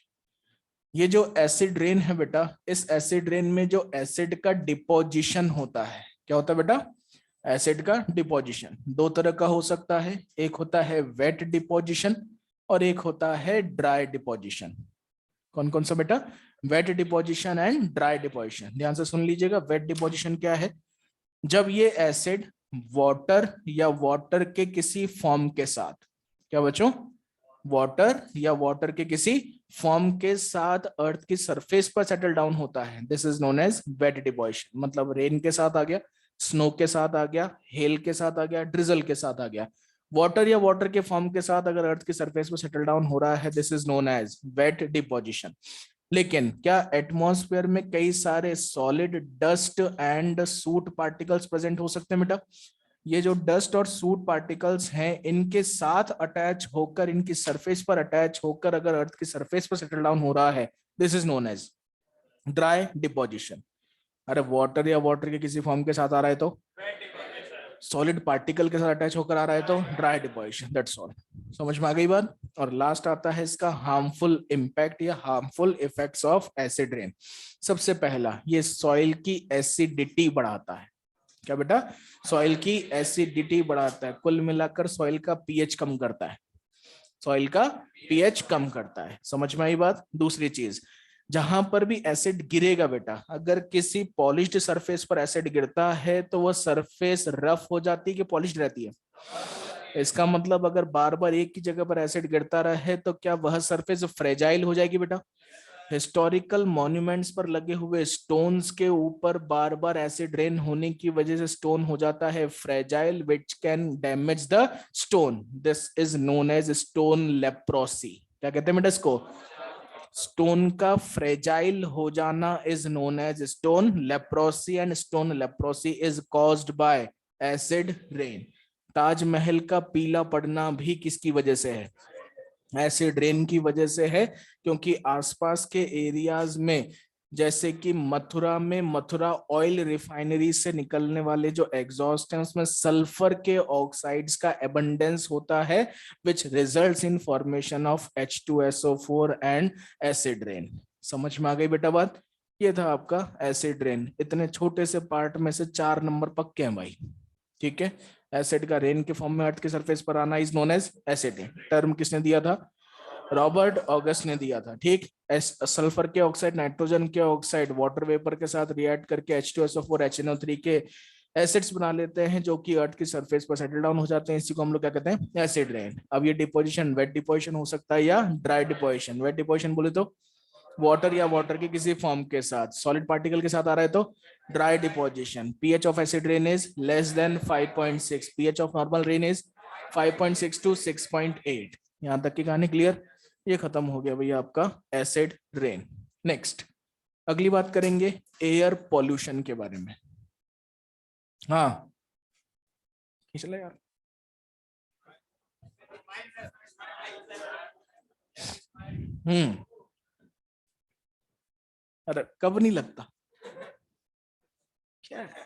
ये जो एसिड रेन है बेटा, इस एसिड रेन में जो एसिड का डिपोजिशन होता है, क्या होता है बेटा? एसिड का डिपोजिशन 2 तरह का हो सकता है, एक होता है वेट डिपोजिशन और एक होता है ड्राई डिपोजिशन। कौन कौन सा बेटा? Wet deposition and dry deposition. ध्यान से सुन लीजिएगा, वेट डिपोजिशन क्या है? जब ये एसिड वाटर या वाटर के किसी फॉर्म के साथ, क्या बच्चों? वाटर या वाटर के किसी फॉर्म के साथ अर्थ की सरफेस पर सेटल डाउन होता है, this is known as wet deposition. मतलब रेन के साथ आ गया, स्नो के साथ आ गया, हेल के साथ आ गया, ड्रिजल के साथ आ गया, वाटर या वाटर के फॉर्म के साथ अगर अर्थ की सरफेस पर सेटल डाउन हो रहा है, this is known as wet deposition. लेकिन क्या एटमॉस्फेयर में कई सारे solid, dust and soot particles present हो सकते हैं बेटा? ये जो डस्ट और सूट पार्टिकल्स हैं, इनके साथ अटैच होकर, इनकी सरफेस पर अटैच होकर अगर अर्थ की सरफेस पर सेटल डाउन हो रहा है, this is known as dry deposition. अरे वाटर या वाटर के किसी फॉर्म के साथ आ रहा है तो सॉलिड पार्टिकल के साथ अटैच होकर आ रहा है तो ड्राई डिपोजिशन, दैट्स ऑल। समझ में आ गई बात। और लास्ट आता है इसका हार्मफुल इम्पैक्ट या harmful effects of acid rain. सबसे पहला, ये सॉइल की एसिडिटी बढ़ाता है। क्या बेटा? सॉइल की एसिडिटी बढ़ाता है। कुल मिलाकर सॉइल का पीएच कम करता है, सॉइल का पीएच कम करता है। समझ में आई बात। दूसरी चीज, जहां पर भी एसिड गिरेगा बेटा, अगर किसी पॉलिश्ड सरफेस पर एसिड गिरता है तो वह सरफेस रफ हो जाती है कि पॉलिश्ड रहती है? इसका मतलब अगर बार बार एक ही जगह पर एसिड गिरता रहे तो क्या वह सरफेस फ्रेजाइल हो जाएगी बेटा? हिस्टोरिकल मॉन्यूमेंट्स पर लगे हुए स्टोन्स के ऊपर बार बार एसिड रेन होने की वजह से स्टोन हो जाता है fragile, which can damage the stone. This is known as stone leprosy. क्या कहते हैं बेटा इसको? स्टोन का फ्रेजाइल हो जाना is known as stone leprosy, and stone leprosy is caused by acid rain. Taj Mahal का पीला पड़ना भी किसकी वजह से है? एसिड रेन की वजह से है, क्योंकि आसपास के एरियाज में, जैसे कि मथुरा में, मथुरा ऑयल रिफाइनरी से निकलने वाले जो एग्जॉस्ट हैं उसमें सल्फर के ऑक्साइड्स का एबंडेंस होता है, which results in formation of H2SO4 and acid rain. समझ में आ गई बेटा बात। ये था आपका एसिड रेन। इतने छोटे से पार्ट में से 4 नंबर पक्के हैं भाई, ठीक है। एसिड का रेन के फॉर्म में अर्थ के सरफेस पर आना is known as acid rain. Term किसने दिया था? रॉबर्ट ऑगस्ट ने दिया था, ठीक। सल्फर के ऑक्साइड नाइट्रोजन के ऑक्साइड वाटर वेपर के साथ रिएक्ट करके H2SO4 HNO3 के एसिड्स बना लेते हैं, जो कि अर्थ की सरफेस पर सेटल डाउन हो जाते हैं। इसी को हम लोग क्या कहते हैं? Acid rain. अब ये डिपोजिशन वेट डिपोजिशन हो सकता है या ड्राई डिपोजिशन। वेट डिपोजिशन बोले तो वाटर या वाटर के किसी फॉर्म के साथ, सॉलिड पार्टिकल के साथ आ रहा है तो dry deposition. PH of acid rain is less then 5.6, pH of normal rain is 5.6 to 6.8। यहां तक की कहानी क्लियर? ये खत्म हो गया भैया आपका एसिड रेन। नेक्स्ट अगली बात करेंगे एयर पॉल्यूशन के बारे में। हाँ चले यार। अरे कब नहीं लगता क्या है?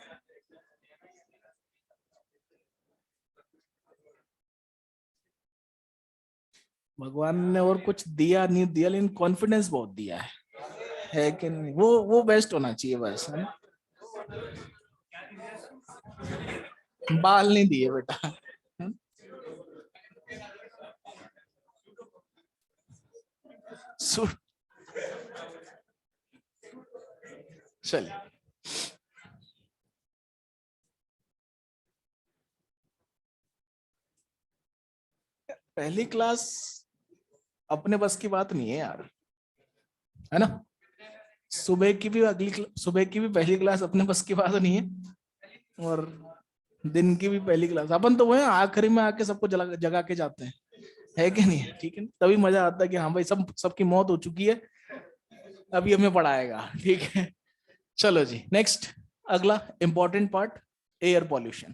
भगवान ने और कुछ दिया नहीं दिया, लेकिन कॉन्फिडेंस बहुत दिया है कि नहीं? वो बेस्ट होना चाहिए बस, है ना? बाल नहीं दिए बेटा। चलिए पहली क्लास अपने बस की बात नहीं है यार, है ना? सुबह की भी पहली क्लास अपने बस की बात नहीं है, और दिन की भी पहली क्लास अपन तो वो है आखिरी में आके सबको जगा जगा के जाते हैं, है कि नहीं है? ठीक है, तभी मजा आता है कि हाँ भाई सबकी मौत हो चुकी है, अभी हमें पढ़ाएगा, ठीक है। चलो जी नेक्स्ट, अगला इंपॉर्टेंट पार्ट, एयर पॉल्यूशन।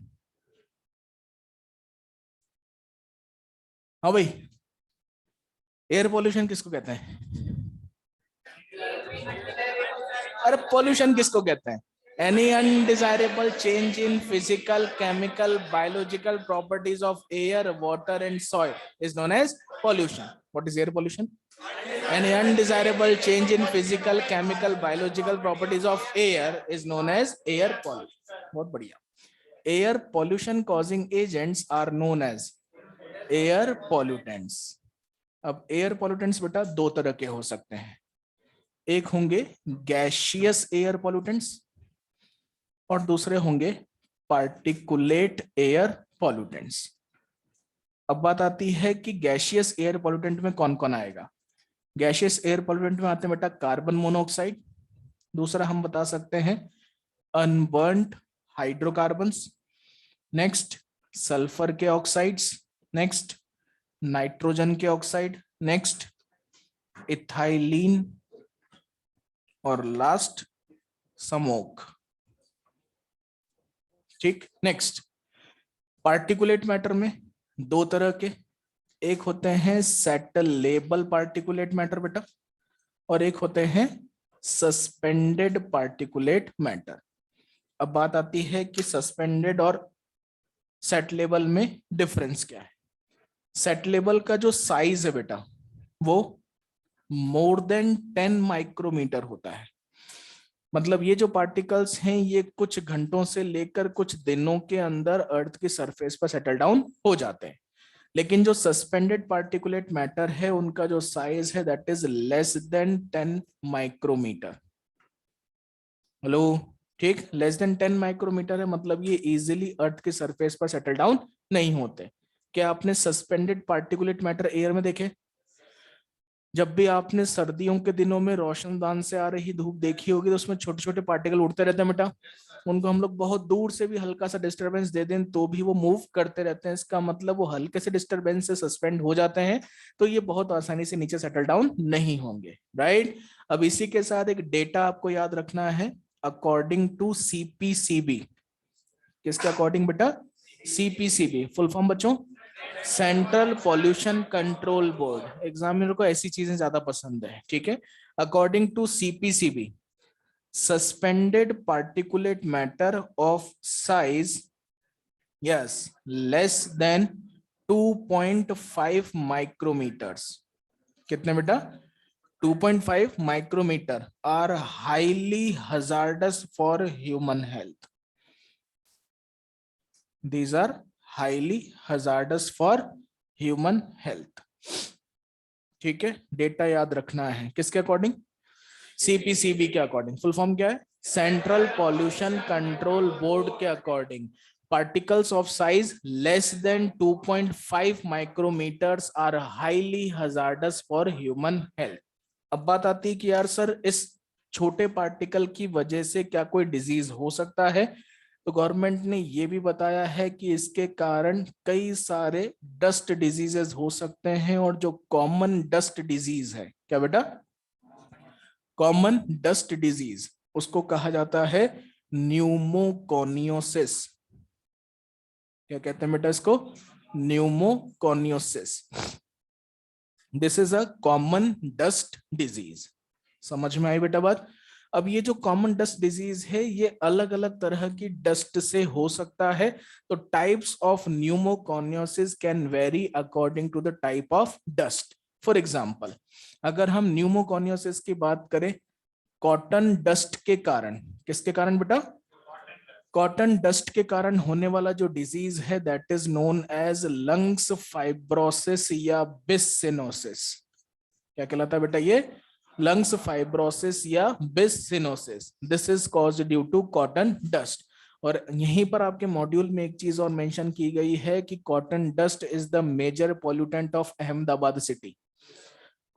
हाँ भाई, एयर पॉल्यूशन किसको कहते हैं? अरे पॉल्यूशन किसको कहते हैं? Any undesirable change in physical, chemical, biological properties of air, water, and soil is known as pollution. What is air pollution? Any undesirable change in physical, chemical, biological properties of air is known as air pollution. बहुत बढ़िया। Air pollution causing agents are known as air pollutants. अब एयर पॉल्यूटेंट्स बेटा दो तरह के हो सकते हैं, एक होंगे गैशियस एयर पॉल्यूटेंट्स और दूसरे होंगे पार्टिकुलेट एयर पॉल्यूटेंट्स। अब बात आती है कि गैशियस एयर पॉल्यूटेंट में कौन कौन आएगा। गैशियस एयर पॉल्यूटेंट में आते हैं बेटा कार्बन मोनोऑक्साइड, दूसरा हम बता सकते हैं अनबर्न्ड हाइड्रोकार्बन्स, नेक्स्ट सल्फर के ऑक्साइड्स, नेक्स्ट नाइट्रोजन के ऑक्साइड, नेक्स्ट इथाइलिन, और लास्ट स्मोक। ठीक, नेक्स्ट पार्टिकुलेट मैटर में दो तरह के, एक होते हैं सेटलेबल पार्टिकुलेट मैटर बेटा, और एक होते हैं सस्पेंडेड पार्टिकुलेट मैटर। अब बात आती है कि सस्पेंडेड और सेट लेवल में डिफरेंस क्या है? सेट लेवल का जो साइज है बेटा वो मोर देन 10 माइक्रोमीटर होता है। मतलब ये जो पार्टिकल्स हैं ये कुछ घंटों से लेकर कुछ दिनों के अंदर अर्थ की सरफेस पर सेटल डाउन हो जाते हैं। लेकिन जो सस्पेंडेड पार्टिकुलेट मैटर है उनका जो साइज है that is less than 10 micrometer. Hello, ठीक, लेस देन 10 माइक्रोमीटर है, मतलब ये इजीली अर्थ की सरफेस पर सेटल डाउन नहीं होते। क्या आपने सस्पेंडेड पार्टिकुलेट मैटर एयर में देखे? जब भी आपने सर्दियों के दिनों में रोशनदान से आ रही धूप देखी होगी तो उसमें छोटे छोटे पार्टिकल उड़ते रहते हैं बेटा। उनको हम लोग बहुत दूर से भी हल्का सा डिस्टरबेंस दे दें तो भी वो मूव करते रहते हैं। इसका मतलब वो हल्के से डिस्टरबेंस से सस्पेंड हो जाते हैं, तो ये बहुत आसानी से नीचे सेटल डाउन नहीं होंगे, राइट। अब इसी के साथ एक डेटा आपको याद रखना है, अकॉर्डिंग टू सीपीसीबी। किसके अकॉर्डिंग बेटा? सीपीसीबी, फुल फॉर्म बच्चों central pollution control board. Examiner को ऐसी चीजें ज्यादा पसंद है, ठीक है। According to CPCB, suspended particulate matter of size, yes, less than 2.5 micrometers. कितने बेटा? 2.5 micrometer are highly hazardous for human health. These are highly hazardous for human health। ठीक है, डेटा याद रखना है किसके अकॉर्डिंग? सीपीसीबी के अकॉर्डिंग। फुल फॉर्म क्या है? सेंट्रल पॉल्यूशन कंट्रोल बोर्ड के according particles of size less than 2.5 micrometers are highly hazardous for human health. अब बात आती है कि यार सर इस छोटे पार्टिकल की वजह से क्या कोई डिजीज हो सकता है? तो गवर्नमेंट ने ये भी बताया है कि इसके कारण कई सारे डस्ट डिजीजेस हो सकते हैं। और जो कॉमन डस्ट डिजीज है, क्या बेटा? कॉमन डस्ट डिजीज, उसको कहा जाता है न्यूमोकोनियोसिस। क्या कहते हैं बेटा इसको? Pneumoconiosis. This is a common dust disease. समझ में आई बेटा बात? अब ये जो कॉमन डस्ट डिजीज है ये अलग अलग तरह की डस्ट से हो सकता है। तो types of pneumoconiosis can vary according to the type of dust. For example, अगर हम न्यूमोकोनियोसिस की बात करें कॉटन डस्ट के कारण, किसके कारण बेटा? कॉटन डस्ट के कारण होने वाला जो डिजीज है that is known as lungs fibrosis या बिसिनोसिस। क्या कहलाता है बेटा ये? लंग्स फाइब्रोसिस या byssinosis. This is caused due to cotton dust. और यहीं पर आपके मॉड्यूल में एक चीज और मेंशन की गई है कि cotton dust is the major pollutant of Ahmedabad city.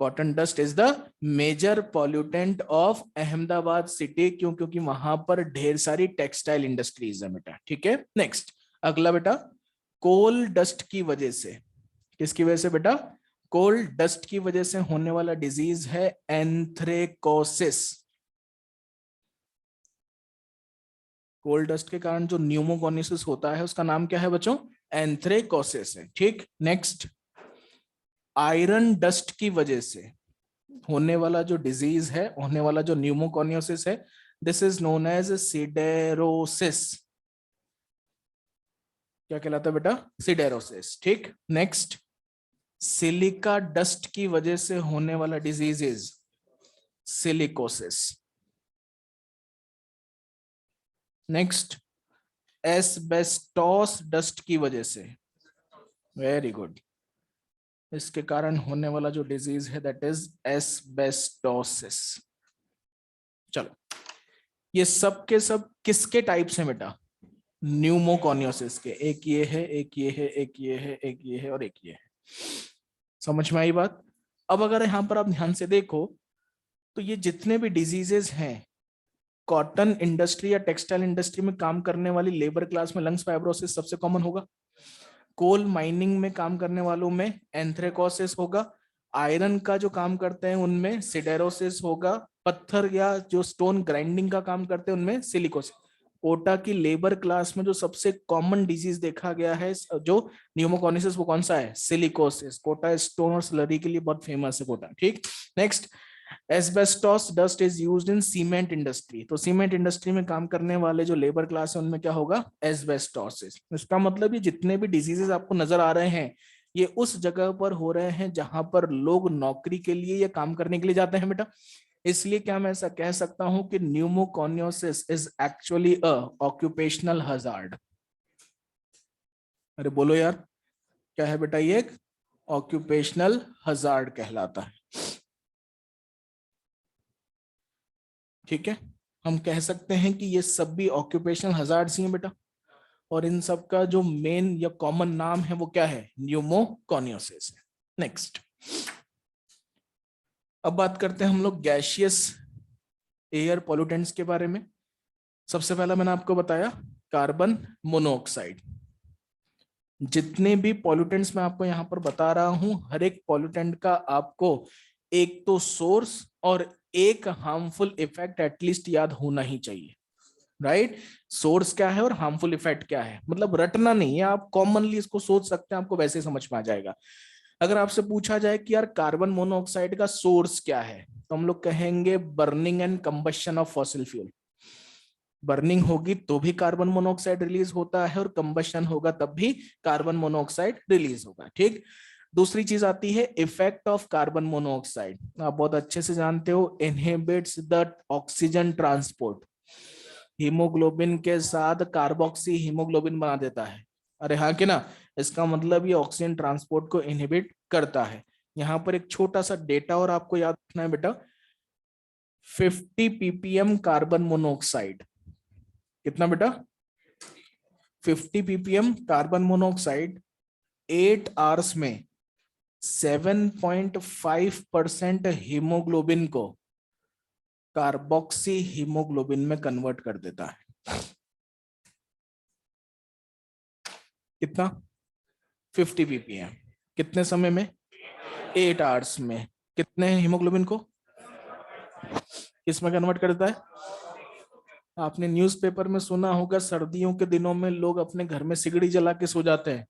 Cotton dust is the major pollutant of Ahmedabad city. क्यों? क्योंकि वहां पर ढेर सारी टेक्सटाइल इंडस्ट्रीज है बेटा, ठीक है। नेक्स्ट, अगला बेटा, कोल डस्ट की वजह से, किसकी वजह से बेटा? कोल डस्ट की वजह से होने वाला डिजीज है एंथ्रेकोसिस। कोल डस्ट के कारण जो न्यूमोकोनिसिस होता है उसका नाम क्या है बच्चों? एंथ्रेकोसिस है, ठीक। नेक्स्ट, आयरन डस्ट की वजह से होने वाला जो डिजीज है, होने वाला जो न्यूमोकोनियोसिस है, दिस इज नोन एज सिडेरोसिस। क्या कहलाता है बेटा? सिडेरोसिस, ठीक। नेक्स्ट, सिलिका डस्ट की वजह से होने वाला disease is silicosis. Next, asbestos dust की वजह से, वेरी गुड, इसके कारण होने वाला जो डिजीज है दैट इज एस्बेस्टोसिस। चलो, ये सब के सब किसके टाइप्स हैं बेटा? न्यूमोकोनियोसिस के। एक ये है, एक ये है, एक ये है, एक ये है और एक ये है। समझ में आई बात? अब अगर यहां पर आप ध्यान से देखो तो ये जितने भी डिजीजेस हैं, कॉटन इंडस्ट्री या टेक्सटाइल इंडस्ट्री में काम करने वाली लेबर क्लास में लंग्स फाइब्रोसिस सबसे कॉमन होगा। कोल माइनिंग में काम करने वालों में एंथ्रेकोसिस होगा। आयरन का जो काम करते हैं उनमें सिडेरोसिस होगा। पत्थर या जो स्टोन ग्राइंडिंग का काम करते हैं उनमें सिलिकोसिस। कोटा की लेबर क्लास में जो सबसे कॉमन डिजीज देखा गया है जो न्यूमोकोनिसिस, वो कौन सा है? सिलिकोसिस। कोटा स्टोन और स्लरी के लिए बहुत फेमस है कोटा, ठीक। Next, asbestos dust is used in cement industry, तो सीमेंट इंडस्ट्री में काम करने वाले जो लेबर क्लास है उनमें क्या होगा, एस्बेस्टोसिस। इसका मतलब ये जितने भी डिजीजेस आपको नजर आ रहे हैं ये उस जगह पर हो रहे हैं जहां पर लोग नौकरी के लिए या काम करने के लिए जाते हैं बेटा। इसलिए क्या मैं ऐसा कह सकता हूं कि pneumoconiosis is actually a occupational hazard. अरे बोलो यार, क्या है बेटा, ये एक ऑक्यूपेशनल हजार्ड कहलाता है। ठीक है, हम कह सकते हैं कि ये सब भी ऑक्यूपेशनल हजार्ड्स ही हैं बेटा, और इन सब का जो मेन या कॉमन नाम है वो क्या है, न्यूमोकॉनियोसिस है। नेक्स्ट, अब बात करते हैं हम लोग गैसियस एयर पॉल्यूटेंट्स के बारे में। सबसे पहला मैंने आपको बताया कार्बन मोनोऑक्साइड। जितने भी पॉल्यूटेंट्स मैं आपको यहाँ पर बता रहा हूं, हर एक पॉल्यूटेंट का आपको एक तो सोर्स और एक हार्मफुल इफेक्ट एटलीस्ट याद होना ही चाहिए, राइट। सोर्स क्या है और हार्मफुल इफेक्ट क्या है, मतलब रटना नहीं है, आप कॉमनली इसको सोच सकते हैं, आपको वैसे ही समझ में आ जाएगा। अगर आपसे पूछा जाए कि यार कार्बन मोनोऑक्साइड का सोर्स क्या है, तो हम लोग कहेंगे burning and combustion of fossil fuel. Burning होगी तो भी कार्बन मोनोऑक्साइड रिलीज होता है और कंबशन होगा तब भी कार्बन मोनोऑक्साइड रिलीज होगा, ठीक। दूसरी चीज आती है इफेक्ट ऑफ कार्बन मोनोऑक्साइड, आप बहुत अच्छे से जानते हो, inhibits the oxygen transport. Haemoglobin के साथ कार्बोक्सी हीमोग्लोबिन बना देता है। अरे हाँ कि ना, इसका मतलब ये ऑक्सीजन ट्रांसपोर्ट को इनहिबिट करता है। यहाँ पर एक छोटा सा डेटा और आपको याद रखना है बेटा, 50 ppm कार्बन मोनोऑक्साइड, कितना बेटा, 50 ppm कार्बन मोनोऑक्साइड 8 आवर्स में 7.5% हीमोग्लोबिन को कार्बोक्सी हीमोग्लोबिन में कन्वर्ट कर देता है। कितना, 50 ppm, कितने समय में, 8 आवर्स में, कितने हीमोग्लोबिन को किसमें कन्वर्ट कर देता है। आपने न्यूज़पेपर में सुना होगा सर्दियों के दिनों में लोग अपने घर में सिगड़ी जला के सो जाते हैं,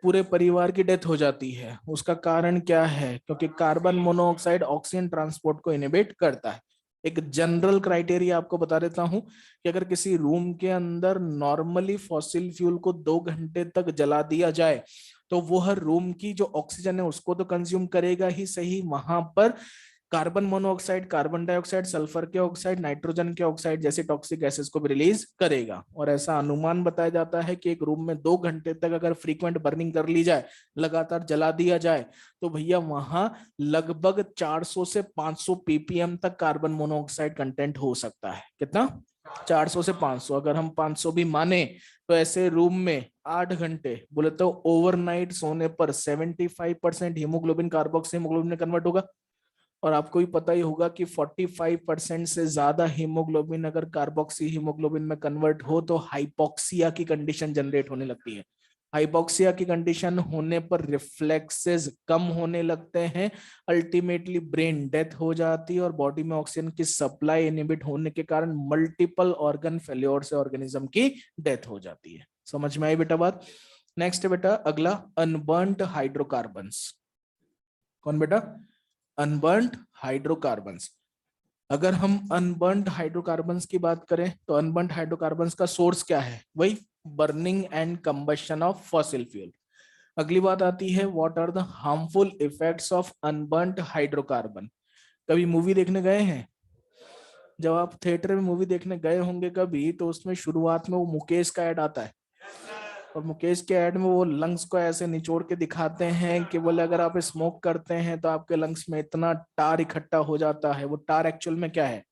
पूरे परिवार की डेथ हो जाती है। उसका कारण क्या है, क्योंकि कार्बन मोनोऑक्साइड ऑक्सीजन ट्रांसपोर्ट को इनहिबिट करता है। एक जनरल क्राइटेरिया आपको बता देता हूं कि अगर किसी रूम के अंदर नॉर्मली फॉसिल फ्यूल को 2 घंटे तक जला दिया जाए तो वो हर रूम की जो ऑक्सीजन है उसको तो कंज्यूम करेगा ही सही, वहां पर carbon monoxide, carbon dioxide, sulphur के ऑक्साइड, नाइट्रोजन के ऑक्साइड जैसे टॉक्सिक गैसेस को भी रिलीज करेगा। और ऐसा अनुमान बताया जाता है कि एक रूम में 2 घंटे तक अगर फ्रीक्वेंट बर्निंग कर ली जाए, लगातार जला दिया जाए, तो भैया वहां लगभग 400 से 500 ppm तक कार्बन मोनोऑक्साइड कंटेंट हो सकता है। कितना, 400 से 500, अगर हम 500 भी माने तो ऐसे रूम में 8 घंटे बोले तो ओवरनाइट सोने पर 75% हीमोग्लोबिन कार्बोक्सी हीमोग्लोबिन में कन्वर्ट होगा। और आपको भी पता ही होगा कि 45% से ज्यादा हीमोग्लोबिन अगर कार्बोक्सी हीमोग्लोबिन में कन्वर्ट हो तो हाइपोक्सिया की कंडीशन जनरेट होने लगती है। हाइपोक्सिया की कंडीशन होने पर रिफ्लेक्सेस कम होने लगते हैं, अल्टीमेटली ब्रेन डेथ हो जाती है और बॉडी में ऑक्सीजन की सप्लाई इनहिबिट होने के कारण मल्टीपल ऑर्गन फेल्योर से ऑर्गेनिज्म की डेथ हो जाती है। समझ में आई बेटा बात। नेक्स्ट है बेटा अगला, अनबर्न्ड हाइड्रोकार्बन्स। कौन बेटा, अनबर्न्ड हाइड्रोकार्बन्स। अगर हम अनबर्न्ड हाइड्रोकार्बन्स की बात करें तो अनबर्न्ड हाइड्रोकार्बन्स का सोर्स क्या है, वही burning and combustion of fossil fuel. अगली बात आती है what are the harmful effects of unburned hydrocarbon. कभी मूवी देखने गए हैं, जब आप थिएटर में मूवी देखने गए होंगे कभी, तो उसमें शुरुआत में वो मुकेश का ऐड आता है और मुकेश के ऐड में वो लंग्स को ऐसे निचोड़ के दिखाते हैं कि बोले अगर आप स्मोक करते हैं तो आपके लंग्स में इतना टार इकट्ठा हो जाता है। वो टार एक्चुअल में क्या है,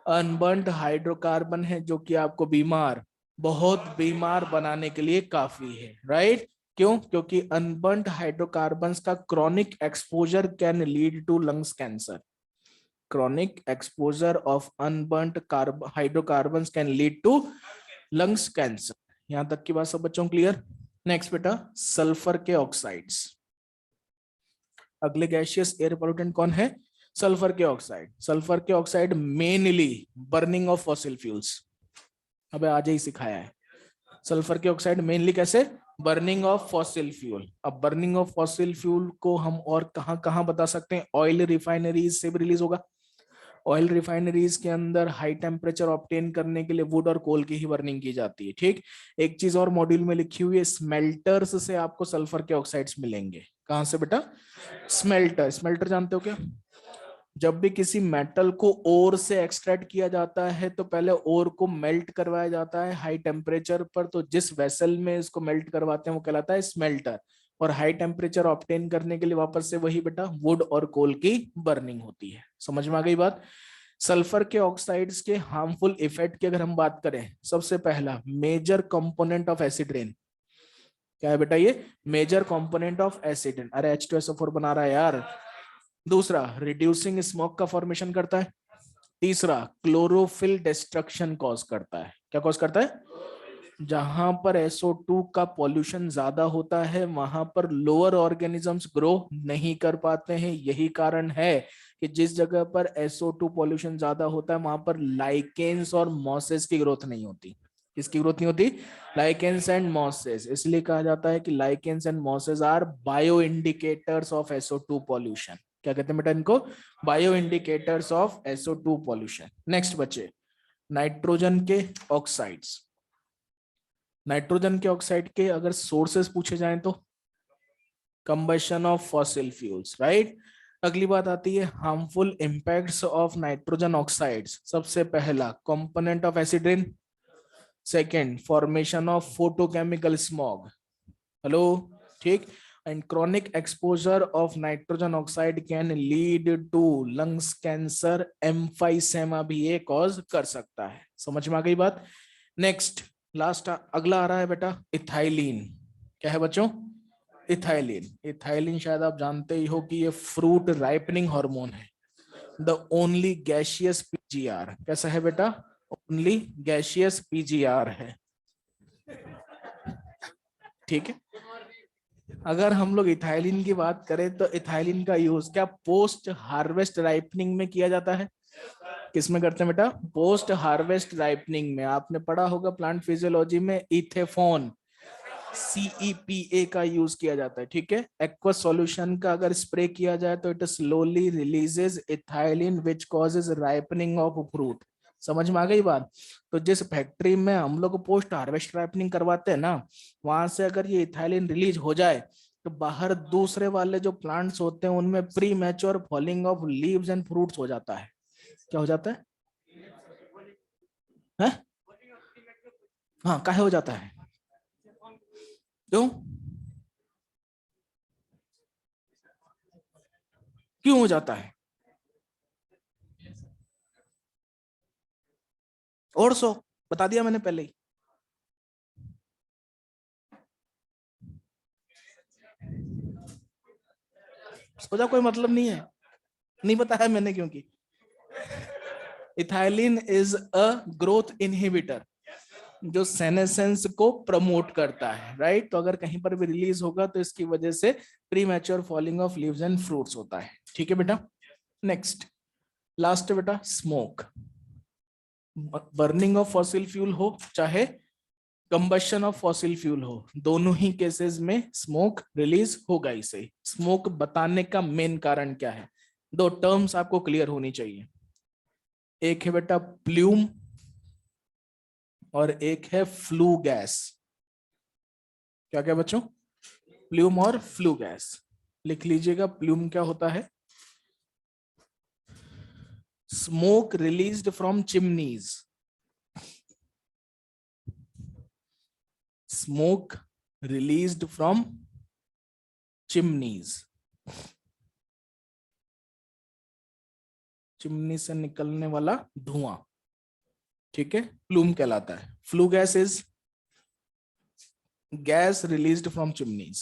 अनबर्न्ड हाइड्रोकार्बन है, जो कि आपको बीमार, बहुत बीमार बनाने के लिए काफी है, राइट। क्यों, क्योंकि अनबर्न्ड हाइड्रोकार्बन्स का chronic exposure can lead to lungs cancer. chronic exposure of unburnt hydrocarbons can lead to lungs cancer। यहां तक की बात सब बच्चों क्लियर। नेक्स्ट बेटा सल्फर के ऑक्साइड्स। अगले गैसियस एयर पोल्यूटेंट कौन है, सल्फर के ऑक्साइड। सल्फर के oxide mainly burning of fossil fuels. अबे आज ही सिखाया है, सल्फर के ऑक्साइड मेनली कैसे, बर्निंग ऑफ फॉसिल फ्यूल। अब बर्निंग ऑफ फॉसिल फ्यूल को हम और कहाँ कहाँ बता सकते हैं? ऑयल रिफाइनरीज से भी रिलीज होगा। ऑयल रिफाइनरीज के अंदर हाई टेम्परेचर ऑब्टेन करने के लिए वुड और कोल की ही बर्निंग की जाती है। ठीक, एक चीज और मॉड्यूल में लिखी हुई है, स्मेल्टर्स से आपको सल्फर के ऑक्साइड्स मिलेंगे। कहां से बेटा? स्मेल्टर। स्मेल्टर जानते हो क्या? जब भी किसी मेटल को ओर से एक्सट्रैक्ट किया जाता है तो पहले ओर को मेल्ट करवाया जाता है हाई टेम्परेचर पर, तो जिस वेसल में इसको मेल्ट करवाते हैं वो कहलाता है स्मेल्टर। और हाई टेम्परेचर ऑब्टेन करने के लिए वापस से वही बेटा वुड और कोल की बर्निंग होती है। समझ में आ गई बात? सल्फर के ऑक्साइड्स के हार्मफुल इफेक्ट की अगर हम बात करें, सबसे पहला major component of acid rain क्या है बेटा? ये major component of acid rain. अरे H2SO4 बना रहा है यार। दूसरा, रिड्यूसिंग स्मोक का फॉर्मेशन करता है। तीसरा, क्लोरोफिल डिस्ट्रक्शन कॉज करता है। क्या कॉज करता है? जहां पर SO2 का पॉल्यूशन ज्यादा होता है वहां पर लोअर ऑर्गेनिजम्स ग्रो नहीं कर पाते हैं। यही कारण है कि जिस जगह पर SO2 पॉल्यूशन ज्यादा होता है वहां पर लाइकेन्स और मॉसेस की ग्रोथ नहीं होती। किसकी ग्रोथ नहीं होती? Lichens and mosses. इसलिए कहा जाता है कि lichens and mosses are bio indicators of SO2 pollution. क्या कहते हैं बेटा इनको? Bio indicators of SO2 pollution. Next बच्चे, नाइट्रोजन के ऑक्साइड्स। नाइट्रोजन के ऑक्साइड के अगर सोर्सेस पूछे जाएं तो combustion of fossil fuels, right. अगली बात आती है harmful impacts of nitrogen oxides. सबसे पहला, component of acid rain. Second, formation of photochemical smog. Hello, ठीक। And chronic exposure of nitrogen oxide can lead to lungs cancer, emphysema भी ये कॉज कर सकता है। समझ में आ गई बात? नेक्स्ट, लास्ट अगला आ रहा है बेटा इथाइलिन। क्या है बच्चों? इथाइलिन। इथाइलिन शायद आप जानते ही हो कि ये फ्रूट राइपनिंग हार्मोन है। The only gaseous PGR. कैसा है बेटा? ओनली गैसियस पीजीआर है। ठीक है। अगर हम लोग इथाइलिन की बात करें तो इथाइलिन का यूज क्या पोस्ट हार्वेस्ट राइपनिंग में किया जाता है? किसमें करते हैं बेटा? पोस्ट हार्वेस्ट राइपनिंग में। आपने पढ़ा होगा प्लांट फिजियोलॉजी में, इथेफॉन CEPA का यूज किया जाता है। ठीक है। एक्वस सॉल्यूशन का अगर स्प्रे किया जाए तो it slowly releases ethylene which causes ripening of fruit. समझ में आ गई बात? तो जिस फैक्ट्री में हम लोग पोस्ट हार्वेस्ट राइपनिंग करवाते हैं ना, वहां से अगर ये इथाइलिन रिलीज हो जाए तो बाहर दूसरे वाले जो प्लांट्स होते हैं उनमें pre mature falling of leaves and fruits हो जाता है। क्या हो जाता है? हाँ, काहे हो जाता है? क्यों? क्यों हो जाता है? और सो बता दिया मैंने पहले ही। सोचा कोई मतलब नहीं है, नहीं बताया मैंने क्योंकि ethylene is a growth inhibitor जो सेनेसेंस को प्रमोट करता है, राइट। तो अगर कहीं पर भी रिलीज होगा तो इसकी वजह से pre mature falling of leaves and fruits होता है। ठीक है बेटा। नेक्स्ट, लास्ट बेटा smoke. Burning of fossil fuel हो चाहे कंबशन ऑफ फॉसिल फ्यूल हो, दोनों ही केसेस में स्मोक रिलीज होगा। इसे स्मोक बताने का मेन कारण क्या है? दो टर्म्स आपको क्लियर होनी चाहिए। एक है बेटा प्ल्यूम और एक है फ्लू गैस। क्या क्या बच्चों? प्ल्यूम और फ्लू गैस। लिख लीजिएगा, प्ल्यूम क्या होता है? Smoke released from chimneys. Smoke released from chimneys. Chimney से निकलने वाला धुआं, ठीक है, प्लूम कहलाता है। Flue gas is gas released from chimneys.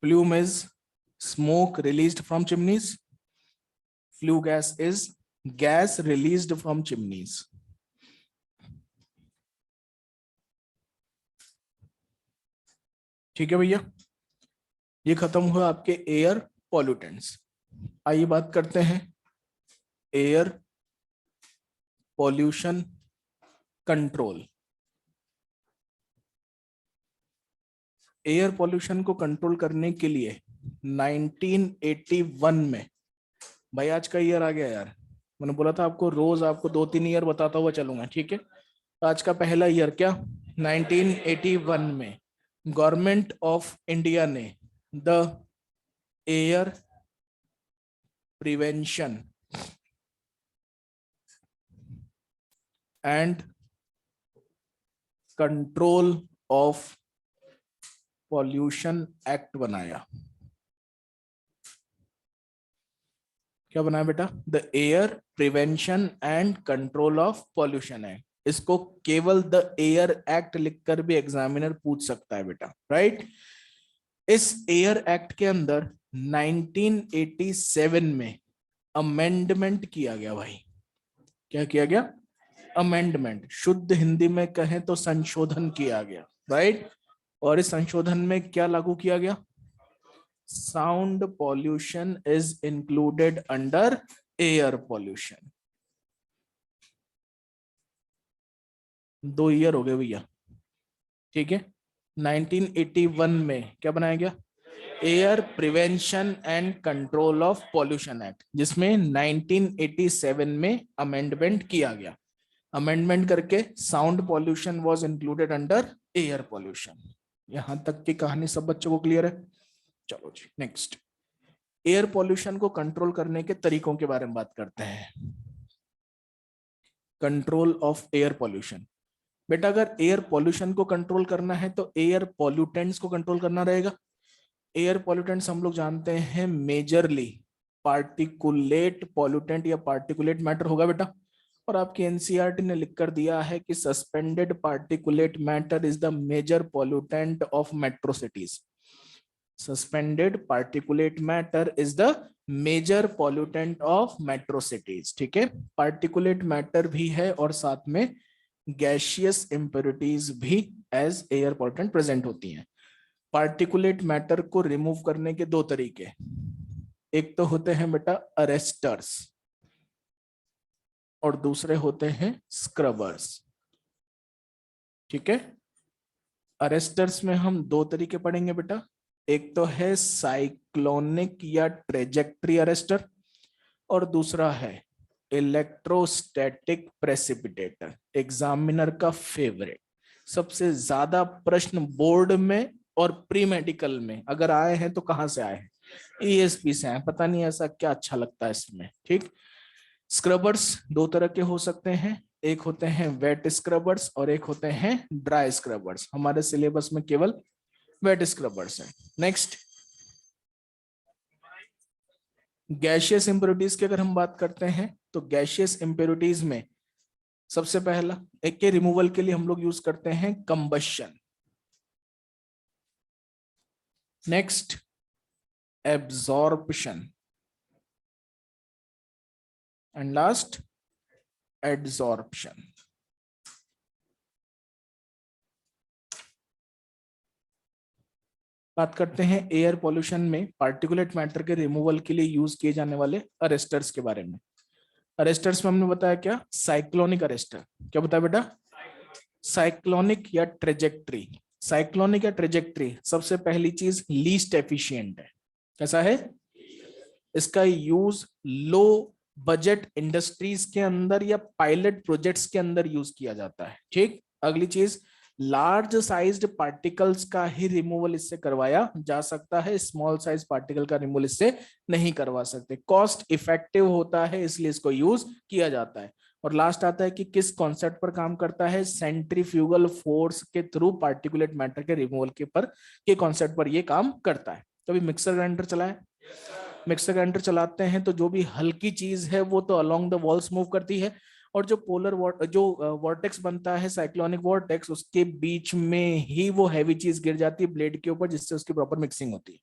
Plume is smoke released from chimneys. Flue gas is gas released from chimneys. ठीक है भैया, ये खत्म हुआ आपके एयर पॉल्यूटेंट्स। आइए बात करते हैं air pollution control. Air pollution को कंट्रोल करने के लिए 1981 में, भाई आज का ईयर आ गया यार, मैंने बोला था आपको रोज आपको 2-3 ईयर बताता हुआ चलूंगा, ठीक है। तो आज का पहला ईयर क्या, 1981 में गवर्नमेंट ऑफ इंडिया ने the air prevention and control of pollution act बनाया। क्या बनाया बेटा, the air prevention and control of pollution act. इसको केवल द एयर एक्ट लिखकर भी एग्जामिनर पूछ सकता है बेटा, राइट। इस एयर एक्ट के अंदर 1987 में अमेंडमेंट किया गया भाई। क्या किया गया, अमेंडमेंट, शुद्ध हिंदी में कहें तो संशोधन किया गया, राइट। और इस संशोधन में क्या लागू किया गया, sound pollution is included under air pollution. 2 year हो गए भैया, ठीक है। 1981 में क्या बनाया गया, air prevention and control of pollution act, जिसमें 1987 में अमेंडमेंट किया गया। अमेंडमेंट करके sound pollution was included under air pollution. यहां तक की कहानी सब बच्चों को क्लियर है। चलो जी नेक्स्ट, एयर पॉल्यूशन को कंट्रोल करने के तरीकों के बारे में बात करते हैं। कंट्रोल ऑफ एयर पॉल्यूशन, बेटा अगर एयर पॉल्यूशन को कंट्रोल करना है तो एयर पॉल्यूटेंट्स को कंट्रोल करना रहेगा। एयर पॉल्यूटेंट्स हम लोग जानते हैं मेजरली पार्टिकुलेट पॉल्यूटेंट या पार्टिकुलेट मैटर होगा बेटा। और आपकी एनसीईआरटी ने लिखकर दिया है कि suspended particulate matter is the major pollutant of metro cities. Suspended particulate matter is the major pollutant of metro cities, ठीक है। पार्टिकुलेट मैटर भी है और साथ में गैसियस इम्प्योरिटीज भी एज एयर पॉल्यूटेंट प्रेजेंट होती हैं। पार्टिकुलेट मैटर को रिमूव करने के 2 तरीके, एक तो होते हैं बेटा अरेस्टर्स और दूसरे होते हैं स्क्रबर्स, ठीक है। अरेस्टर्स में हम 2 तरीके पढ़ेंगे बेटा, एक तो है साइक्लोनिक या ट्रेजेक्टरी अरेस्टर और दूसरा है इलेक्ट्रोस्टैटिक प्रेसिपिटेटर। एग्जामिनर का फेवरेट, सबसे ज्यादा प्रश्न बोर्ड में और प्री मेडिकल में अगर आए हैं तो कहां से आए हैं, ईएसपी से आए, पता नहीं ऐसा क्या अच्छा लगता है इसमें, ठीक। स्क्रबर्स 2 तरह के हो सकते हैं, एक होते हैं वेट स्क्रबर्स और एक होते हैं ड्राई स्क्रबर्स। हमारे सिलेबस में केवल वेट स्क्रबर्स है। नेक्स्ट, गैसियस इंप्योरिटीज की अगर हम बात करते हैं तो गैसियस इंप्योरिटीज में सबसे पहला एक के रिमूवल के लिए हम लोग यूज करते हैं combustion. Next absorption and last adsorption. बात करते हैं एयर पॉल्यूशन में पार्टिकुलेट मैटर के रिमूवल के लिए यूज किए जाने वाले अरेस्टर्स के बारे में। अरेस्टर्स में हमने बताया क्या, साइक्लोनिक अरेस्टर। क्या बताया बेटा, साइक्लोनिक या ट्रेजेक्टरी। साइक्लोनिक या ट्रेजेक्टरी सबसे पहली चीज लीस्ट एफिशिएंट है। कैसा है, इसका यूज लो बजट इंडस्ट्रीज के अंदर या पायलट प्रोजेक्ट्स के अंदर यूज किया जाता है, ठीक। अगली चीज, लार्ज साइज्ड पार्टिकल्स का ही रिमूवल इससे करवाया जा सकता है, स्मॉल साइज पार्टिकल का रिमूवल इससे नहीं करवा सकते। कॉस्ट इफेक्टिव होता है इसलिए इसको यूज किया जाता है। और लास्ट आता है कि किस कॉन्सेप्ट पर काम करता है, सेंट्रीफ्यूगल फोर्स के थ्रू पार्टिकुलेट मैटर के रिमूवल के कॉन्सेप्ट पर ये काम करता है। कभी मिक्सर ग्राइंडर चलाए, मिक्सर ग्राइंडर चलाते हैं तो जो भी हल्की चीज है वो तो अलोंग द वॉल्स मूव करती है, और जो जो वॉर्टेक्स बनता है साइक्लोनिक वॉर्टेक्स, उसके बीच में ही वो हैवी चीज गिर जाती है ब्लेड के ऊपर, जिससे उसकी प्रॉपर मिक्सिंग होती है।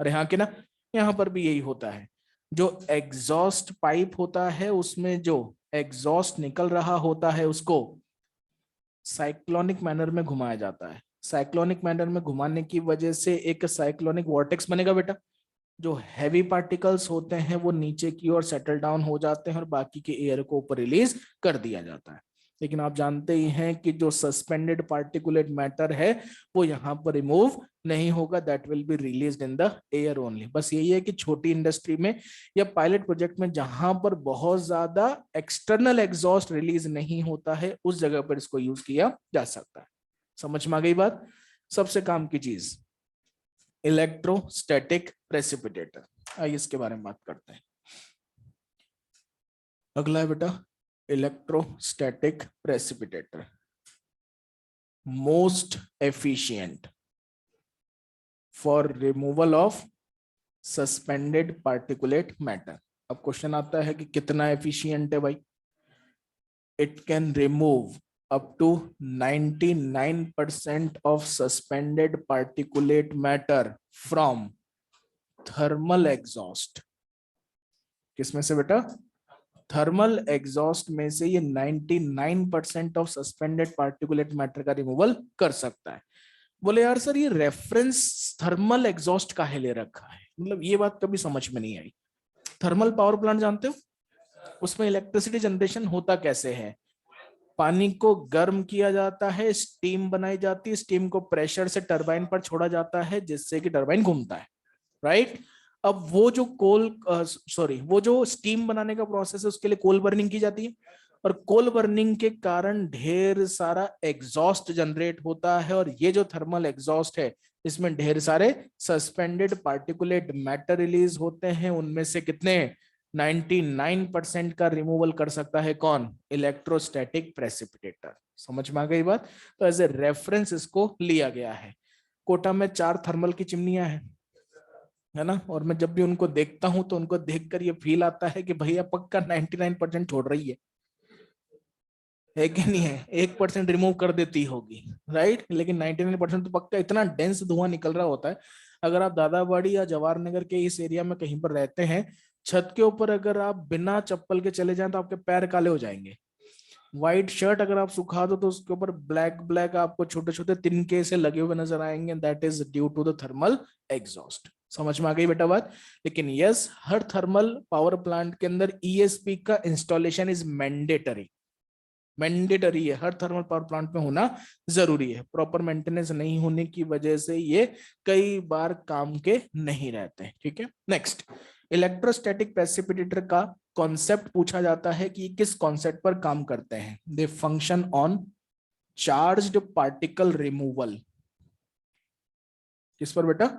और यहाँ के ना, यहाँ पर भी यही होता है। जो एग्जॉस्ट पाइप होता है उसमें जो एग्जॉस्ट निकल रहा होता है उसको साइक्लोनिक मैनर में घुमाया जाता है। साइक्लोनिक मैनर में घुमाने की वजह से एक साइक्लोनिक वॉर्टेक्स बनेगा बेटा, जो हैवी पार्टिकल्स होते हैं वो नीचे की ओर सेटल डाउन हो जाते हैं और बाकी के एयर को ऊपर रिलीज कर दिया जाता है। लेकिन आप जानते ही हैं कि जो सस्पेंडेड पार्टिकुलेट मैटर है वो यहाँ पर रिमूव नहीं होगा, that will be released in the air only. बस यही है कि छोटी इंडस्ट्री में या पायलट प्रोजेक्ट में जहां पर बहुत ज्यादा एक्सटर्नल एग्जॉस्ट रिलीज नहीं होता है उस जगह पर इसको यूज किया जा सकता है। समझ में आ गई बात? सबसे काम की चीज इलेक्ट्रोस्टैटिक प्रेसिपिटेटर। आइए इसके बारे में बात करते हैं। अगला है बेटा electrostatic precipitator, most efficient for removal of suspended particulate matter. अब क्वेश्चन आता है कि कितना एफिशिएंट है भाई? It can remove up to 99% of suspended particulate matter from thermal exhaust। किसमें से बेटा? थर्मल एग्जॉस्ट में से ये 99% ऑफ सस्पेंडेड पार्टिकुलेट मैटर का रिमूवल कर सकता है। बोले यार सर ये रेफरेंस थर्मल एग्जॉस्ट काहे ले रखा है? मतलब ये बात कभी समझ में नहीं आई। थर्मल पावर प्लांट जानते हो, उसमें इलेक्ट्रिसिटी जनरेशन होता कैसे है? पानी को गर्म किया जाता है, स्टीम बनाई जाती है, स्टीम को प्रेशर से टरबाइन पर छोड़ा जाता है जिससे कि टरबाइन घूमता है, राइट? अब वो जो वो जो स्टीम बनाने का प्रोसेस है उसके लिए कोल बर्निंग की जाती है और कोल बर्निंग के कारण ढेर सारा एग्जॉस्ट जनरेट होता है और ये जो थर्मल एग्जॉस्ट है इसमें ढेर सारे सस्पेंडेड पार्टिकुलेट मैटर रिलीज होते हैं। उनमें से कितने? 99% का रिमूवल कर सकता है कौन? Electrostatic precipitator. समझ में आ गई बात? तो एज ए रेफरेंस इसको लिया गया है। कोटा में 4 थर्मल की चिमनियां हैं, है ना? और मैं जब भी उनको देखता हूं तो उनको देखकर ये फील आता है कि भैया पक्का 99% छोड़ रही है कि नहीं है? 1% रिमूव कर देती होगी, राइट? लेकिन 99% तो पक्का इतना डेंस धुआं निकल रहा होता है। अगर आप दादाबाड़ी या जवाहर नगर के इस एरिया में कहीं पर रहते हैं, छत के ऊपर अगर आप बिना चप्पल के चले जाएं तो आपके पैर काले हो जाएंगे। व्हाइट शर्ट अगर आप सुखा दो तो उसके ऊपर ब्लैक ब्लैक आपको छोटे छोटे तिनके से लगे हुए नजर आएंगे। That is due to the thermal exhaust. समझ में आ गई बेटा बात? लेकिन यस, हर थर्मल पावर प्लांट के अंदर ईएसपी का इंस्टॉलेशन इज मैंडेटरी। मैंडेटरी है, हर थर्मल पावर प्लांट में होना जरूरी है। प्रॉपर मेंटेनेंस नहीं होने की वजह से ये कई बार काम के नहीं रहते। ठीक है, नेक्स्ट इलेक्ट्रोस्टैटिक प्रेसिपिटेटर का कॉन्सेप्ट पूछा जाता है कि किस कॉन्सेप्ट पर काम करते हैं। They function on charged particle removal. किस पर बेटा?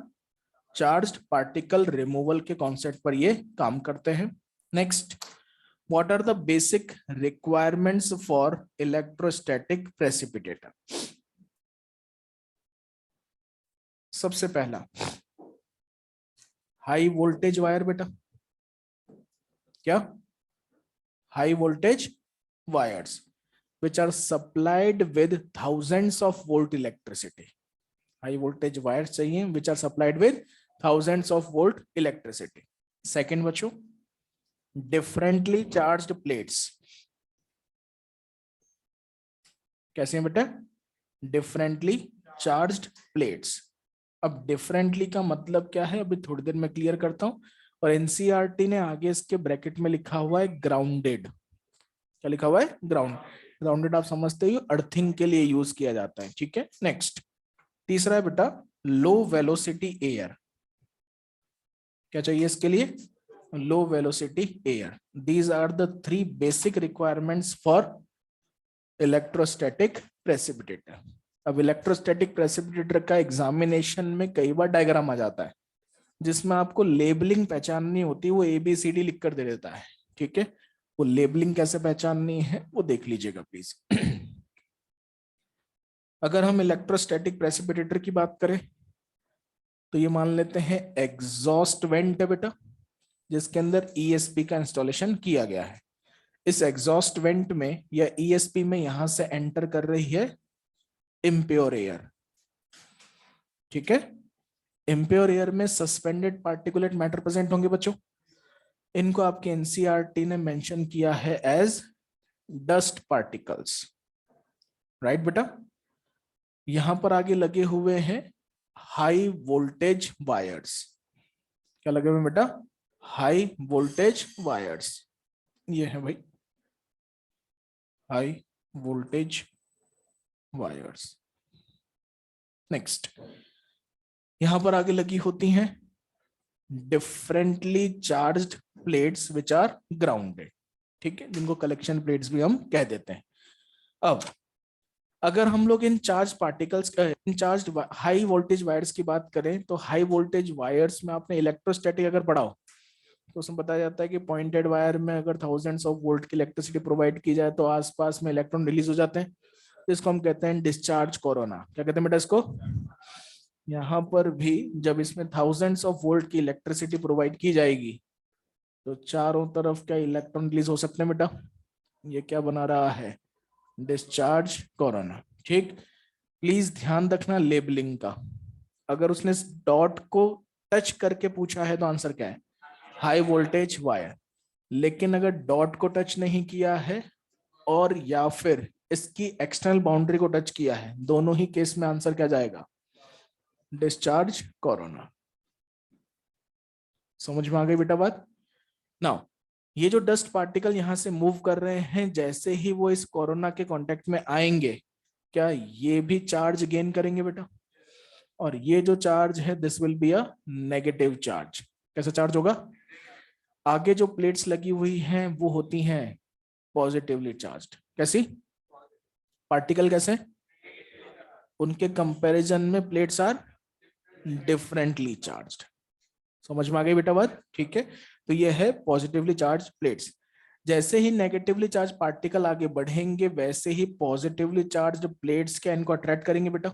चार्ज्ड पार्टिकल रिमूवल के कॉन्सेप्ट पर ये काम करते हैं। Next, what are the basic requirements for electrostatic precipitator? सबसे पहला हाई वोल्टेज वायर बेटा। क्या? High voltage wires which are supplied with thousands of volt electricity। High voltage wires चाहिए which are supplied with thousands of volt electricity। Second बच्चों, डिफरेंटली चार्ज्ड प्लेट्स। कैसे हैं बेटा? Differently charged plates. अब डिफरेंटली का मतलब क्या है अभी थोड़ी देर में क्लियर करता हूं। और एनसीईआरटी ने आगे इसके ब्रैकेट में लिखा हुआ है ग्राउंडेड। क्या लिखा हुआ है? ग्राउंड। ग्राउंडेड आप समझते हो अर्थिंग के लिए यूज किया जाता है। ठीक है, नेक्स्ट तीसरा है बेटा लो वेलोसिटी एयर। क्या चाहिए इसके लिए? Low velocity air. These are the 3 basic requirements for electrostatic precipitator. अब इलेक्ट्रोस्टैटिक प्रेसिपिटेटर का एग्जामिनेशन में कई बार डायग्राम आ जाता है जिसमें आपको लेबलिंग पहचाननी होती है, वो ABCD लिख कर दे देता है। ठीक है, वो लेबलिंग कैसे पहचाननी है वो देख लीजिएगा प्लीज। अगर हम इलेक्ट्रोस्टैटिक प्रेसिपिटेटर की बात करें तो ये मान लेते हैं एग्जॉस्ट वेंट है बेटा, जिसके अंदर ESP का इंस्टॉलेशन किया गया है। इस एग्जॉस्ट वेंट में या ESP में यहां से एंटर कर रही है इम्प्योर एयर। ठीक है, इम्प्योर एयर में सस्पेंडेड पार्टिकुलेट मैटर प्रेजेंट होंगे बच्चों। इनको आपके एनसीईआरटी ने मेंशन किया है एज डस्ट पार्टिकल्स, राइट बेटा? यहां पर आगे लगे हुए हैं हाई वोल्टेज वायर्स। क्या लगे हुए बेटा? High voltage wires. ये है भाई हाई वोल्टेज वायर्स। नेक्स्ट, यहां पर आगे लगी होती हैं differently charged plates which are grounded, ठीक है, जिनको कलेक्शन प्लेट्स भी हम कह देते हैं। अब अगर हम लोग in charge particles in charge high voltage wires की बात करें तो हाई वोल्टेज वायर्स में आपने इलेक्ट्रोस्टैटिक अगर पढ़ा हो तो उसमें बताया जाता है कि पॉइंटेड वायर में अगर थाउजेंड्स ऑफ वोल्ट की इलेक्ट्रिसिटी प्रोवाइड की जाए तो आसपास में इलेक्ट्रॉन रिलीज हो जाते हैं, जिसको हम कहते हैं डिस्चार्ज कोरोना। क्या कहते हैं बेटा इसको? यहाँ पर भी जब इसमें थाउजेंड्स ऑफ वोल्ट की इलेक्ट्रिसिटी प्रोवाइड की जाएगी तो चारों तरफ क्या इलेक्ट्रॉन रिलीज हो सकते हैं बेटा? ये क्या बना रहा है? Discharge corona. ठीक, प्लीज ध्यान रखना लेबलिंग का। अगर उसने डॉट को टच करके पूछा है तो आंसर क्या है? High voltage wire. लेकिन अगर डॉट को टच नहीं किया है और या फिर इसकी एक्सटर्नल बाउंड्री को टच किया है, दोनों ही केस में आंसर क्या जाएगा? Discharge corona. समझ में आ गई बेटा बात? नाउ ये जो डस्ट पार्टिकल यहां से मूव कर रहे हैं, जैसे ही वो इस कोरोना के कांटेक्ट में आएंगे, क्या ये भी चार्ज गेन करेंगे बेटा? और ये जो चार्ज है this will be a negative charge. कैसा चार्ज होगा? आगे जो प्लेट्स लगी हुई हैं वो होती हैं पॉजिटिवली चार्ज्ड। कैसी? पार्टिकल कैसे? उनके कंपैरिजन में प्लेट्स आर डिफरेंटली चार्ज्ड। समझ में आ गई बेटा बात? ठीक है, तो ये है पॉजिटिवली चार्ज प्लेट्स। जैसे ही नेगेटिवली चार्ज पार्टिकल आगे बढ़ेंगे वैसे ही पॉजिटिवली चार्ज प्लेट्स क्या इनको अट्रैक्ट करेंगे बेटा,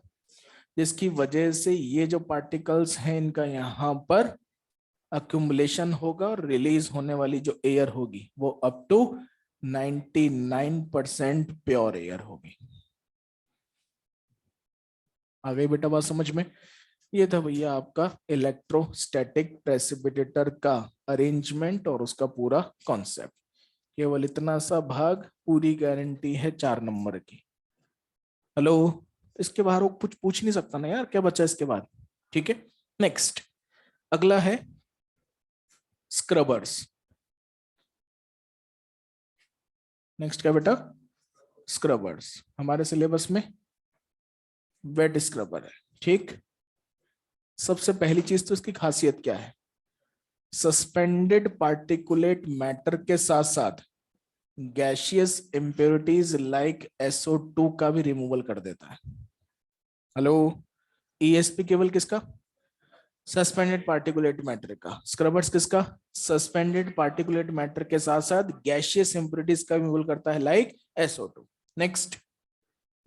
जिसकी वजह से ये जो पार्टिकल्स हैं इनका यहाँ पर अक्यूमुलेशन होगा और रिलीज होने वाली जो एयर होगी वो अप टू 99% प्योर एयर होगी। आ गई बेटा बात समझ में? ये था भैया आपका इलेक्ट्रोस्टैटिक प्रेसिपिटेटर का अरेंजमेंट और उसका पूरा कॉन्सेप्ट। केवल इतना सा भाग, पूरी गारंटी है 4 नंबर की। हेलो, इसके बाहर वो कुछ पूछ नहीं सकता ना यार, क्या बचा इसके बाद? ठीक है, नेक्स्ट अगला है स्क्रबर्स। नेक्स्ट क्या बेटा? स्क्रबर्स। हमारे सिलेबस में वेट स्क्रबर है। ठीक, सबसे पहली चीज तो इसकी खासियत क्या है? सस्पेंडेड पार्टिकुलेट मैटर के साथ साथ गैशियस इम्प्योरिटीज लाइक SO2 का भी रिमूवल कर देता है। हेलो, ESP केवल किसका? सस्पेंडेड पार्टिकुलेट मैटर का। स्क्रबर्स किसका? सस्पेंडेड पार्टिकुलेट मैटर के साथ साथ गैशियस इम्प्योरिटीज का रिमूवल करता है like SO2। Next,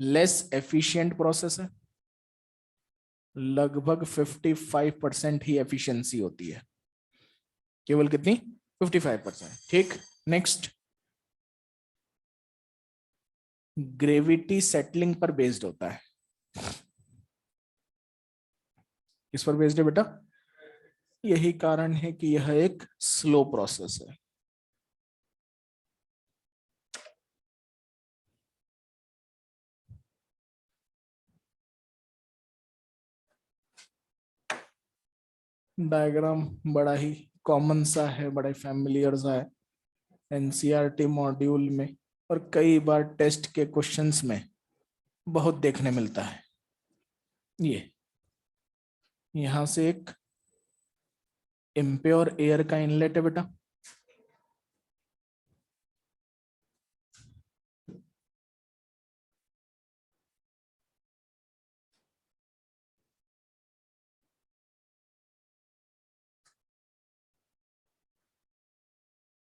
less efficient process है, लगभग 55% ही एफिशिएंसी होती है। केवल कितनी? 55%। ठीक, नेक्स्ट, ग्रेविटी सेटलिंग पर बेस्ड होता है। किस पर बेस्ड है बेटा? यही कारण है कि यह एक स्लो प्रोसेस है। डायग्राम बड़ा ही कॉमन सा है, बड़ा ही फैमिलियर सा है, NCERT मॉड्यूल में और कई बार टेस्ट के क्वेश्चंस में बहुत देखने मिलता है। ये यहां से एक इम्प्योर एयर का इनलेट है बेटा,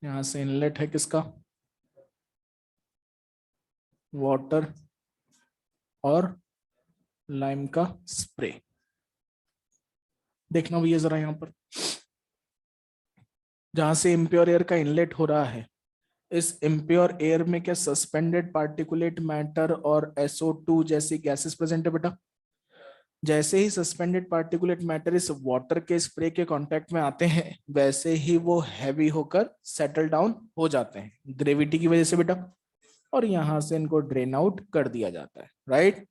यहां से इनलेट है किसका? वाटर और लाइम का स्प्रे। देखना भैया जरा यहां पर, जहां से इम्प्योर एयर का इनलेट हो रहा है, इस इम्प्योर एयर में क्या सस्पेंडेड पार्टिकुलेट मैटर और SO2 जैसी गैसेस प्रेजेंट है बेटा? जैसे ही सस्पेंडेड पार्टिकुलेट मैटर इस वाटर के स्प्रे के कांटेक्ट में आते हैं वैसे ही वो हैवी होकर सेटल डाउन हो जाते हैं ग्रेविटी की वजह से बेटा, और यहां से इनको ड्रेन आउट कर दिया जाता है। Right,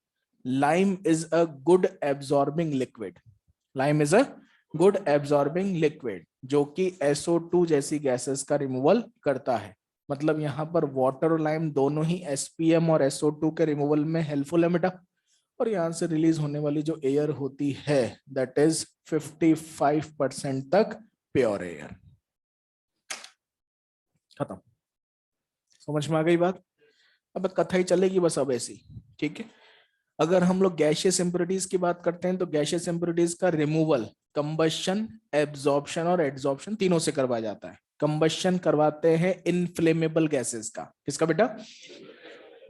lime is a good absorbing liquid. Lime is a good absorbing liquid, जो कि SO2 जैसी गैसेस का रिमूवल करता है। मतलब यहाँ पर वाटर और लाइम दोनों ही SPM और SO2 के रिमूवल में हेल्पफुल है बेटा। और यहाँ से रिलीज होने वाली जो एयर होती है दैट इज 55% तक प्योर एयर। खत्म, समझ में आ गई बात। अब कथा ही चलेगी बस अब ऐसी, ठीक है। अगर हम लोग गैशियस इम्प्योरिटीज की बात करते हैं तो गैशियस इम्प्योरिटीज का रिमूवल कंबशन, एब्जॉर्प्शन और एड्सॉर्प्शन तीनों से करवाया जाता है। कंबशन करवाते हैं इनफ्लेमेबल गैसेस का, किसका बेटा,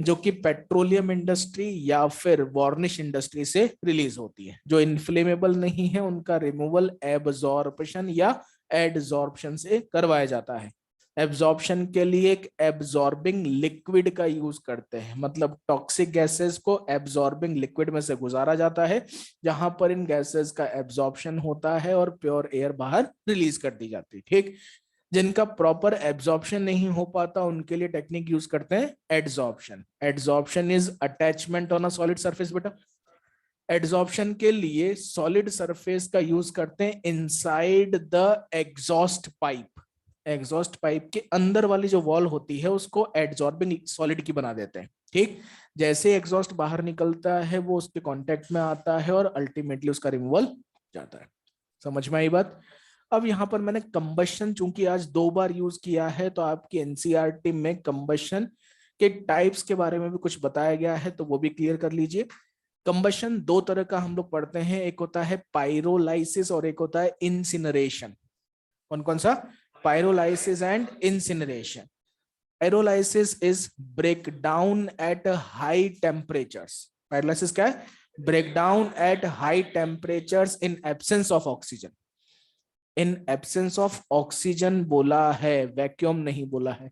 जो कि पेट्रोलियम इंडस्ट्री या फिर वार्निश इंडस्ट्री से रिलीज होती है। जो इनफ्लेमेबल नहीं है उनका रिमूवल एब्जॉर्प्शन या एडजॉर्प्शन से करवाया जाता है। एब्जॉर्प्शन के लिए एक एब्जॉर्बिंग लिक्विड का यूज करते हैं, मतलब टॉक्सिक गैसेस को एब्जॉर्बिंग लिक्विड में से गुजारा जाता है, जहां पर इन गैसेस का एब्जॉर्प्शन होता है और प्योर एयर बाहर रिलीज कर दी जाती है, ठीक। जिनका प्रॉपर एब्जॉर्प्शन नहीं हो पाता उनके लिए टेक्निक यूज करते हैं adsorption. Adsorption is attachment on a solid surface बेटा। एडजॉर्प्शन के लिए सॉलिड सरफेस का यूज करते हैं inside the exhaust pipe. Exhaust pipe के अंदर वाली जो वॉल होती है उसको एडजॉर्बिंग सॉलिड की बना देते हैं, ठीक। जैसे एग्जॉस्ट बाहर निकलता है वो उसके कांटेक्ट में आता है और अल्टीमेटली उसका रिमूवल जाता है। समझ में आई बात। अब यहाँ पर मैंने कंबशन चूंकि आज 2 बार यूज किया है तो आपकी एनसीईआरटी में कंबशन के टाइप्स के बारे में भी कुछ बताया गया है, तो वो भी क्लियर कर लीजिए। कंबशन 2 तरह का हम लोग पढ़ते हैं, एक होता है पायरोलाइसिस और एक होता है इंसिनरेशन। कौन कौन सा, pyrolysis and incineration. Pyrolysis is break down at high temperatures. Pyrolysis क्या है, break down at high temperatures in absence of oxygen. In absence of oxygen बोला है, वैक्यूम नहीं बोला है।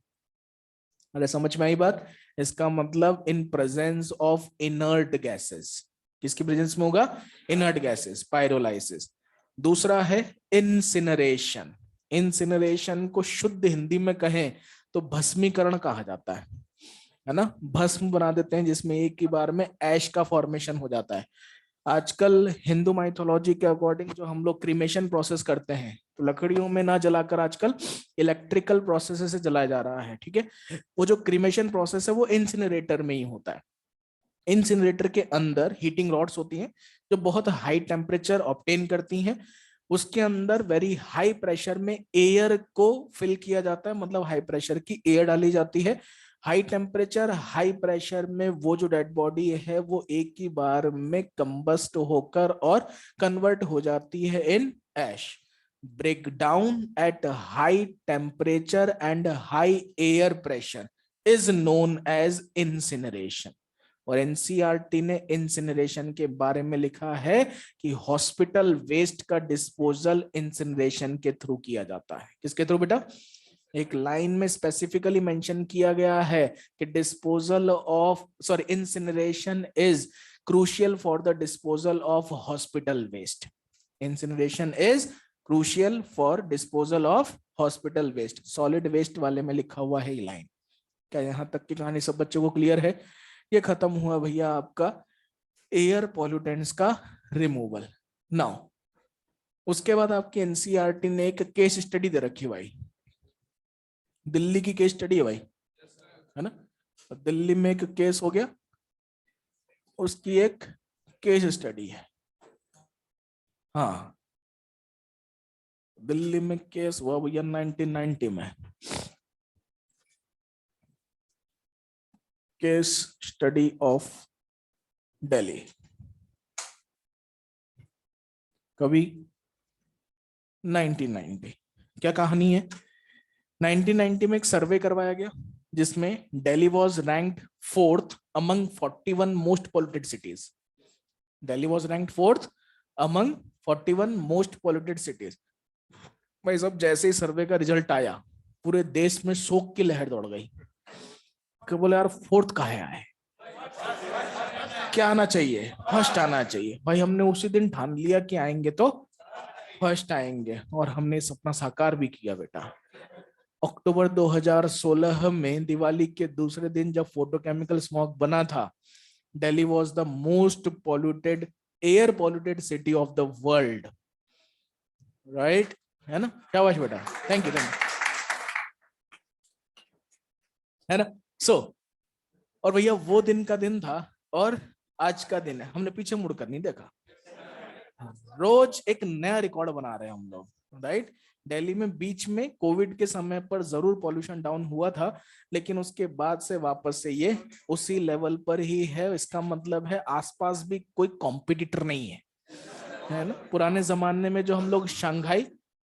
अरे समझ में आई बात। इसका मतलब in presence of inert gases. किसकी प्रेजेंस में होगा, इनर्ट गैसेस, पायरोलाइसिस। दूसरा है इंसिनरेशन। इंसिनरेशन को शुद्ध हिंदी में कहें तो भस्मीकरण कहा जाता है ना। भस्म बना देते हैं जिसमें एक ही बार में ऐश का फॉर्मेशन हो जाता है। आजकल हिंदू माइथोलॉजी के अकॉर्डिंग जो हम लोग क्रीमेशन प्रोसेस करते हैं तो लकड़ियों में ना जलाकर आजकल इलेक्ट्रिकल प्रोसेस से जलाया जा रहा है, ठीक है। वो जो क्रीमेशन प्रोसेस है वो इंसिनरेटर में ही होता है। इंसिनरेटर के अंदर हीटिंग रॉड्स होती हैं जो बहुत हाई टेम्परेचर ऑब्टेन करती हैं। उसके अंदर वेरी हाई प्रेशर में एयर को फिल किया जाता है, मतलब हाई प्रेशर की एयर डाली जाती है। हाई टेम्परेचर हाई प्रेशर में वो जो डेड बॉडी है वो एक ही बार में कंबस्ट होकर और कन्वर्ट हो जाती है in ash. Break down at high temperature and high air pressure is known as incineration. और एनसीईआरटी ने इंसिनरेशन के बारे में लिखा है कि हॉस्पिटल वेस्ट का डिस्पोजल इंसिनरेशन के थ्रू किया जाता है। किसके थ्रू बेटा, एक लाइन में स्पेसिफिकली मेंशन किया गया है कि disposal of incineration is crucial for the disposal of hospital waste. Incineration is crucial for disposal of hospital waste. Solid waste वाले में लिखा हुआ है ये लाइन। क्या यहां तक की कहानी सब बच्चों को क्लियर है। ये खत्म हुआ भैया आपका एयर पॉल्यूटेंट्स का रिमूवल। नाउ उसके बाद आपकी एनसीईआरटी ने एक केस स्टडी दे रखी भाई, दिल्ली की केस स्टडी है भाई, है ना। दिल्ली में एक केस हो गया, उसकी एक केस स्टडी है। हाँ, दिल्ली में केस हुआ भैया 1990 में। केस स्टडी ऑफ दिल्ली कभी 1990। क्या कहानी है, 1990 में एक सर्वे करवाया गया जिसमें Delhi was ranked 4th among 41 most polluted cities. Delhi was ranked 4th among 41 most polluted cities. भाई साहब जैसे ही सर्वे का रिजल्ट आया पूरे देश में शोक की लहर दौड़ गई कि बोले यार 4th कहाँ आए, क्या आना चाहिए, फर्स्ट आना चाहिए। भाई हमने उसी दिन ठान लिया कि आएंगे तो फर्स्ट आएंगे और हमने सपना साकार भी किया बेटा। अक्टूबर 2016 में दिवाली के दूसरे दिन जब फोटोकेमिकल स्मॉग बना था, Delhi was the most polluted air polluted city of the world. Right, है ना, शाबाश बेटा, थैंक यू है ना। सो और भैया वो दिन का दिन था और आज का दिन है, हमने पीछे मुड़कर नहीं देखा, रोज एक नया रिकॉर्ड बना रहे हैं हम लोग, राइट। दिल्ली में बीच में कोविड के समय पर जरूर पॉल्यूशन डाउन हुआ था, लेकिन उसके बाद से वापस से ये उसी लेवल पर ही है। इसका मतलब है आसपास भी कोई कॉम्पिटिटर नहीं है ना। पुराने जमाने में जो हम लोग शंघाई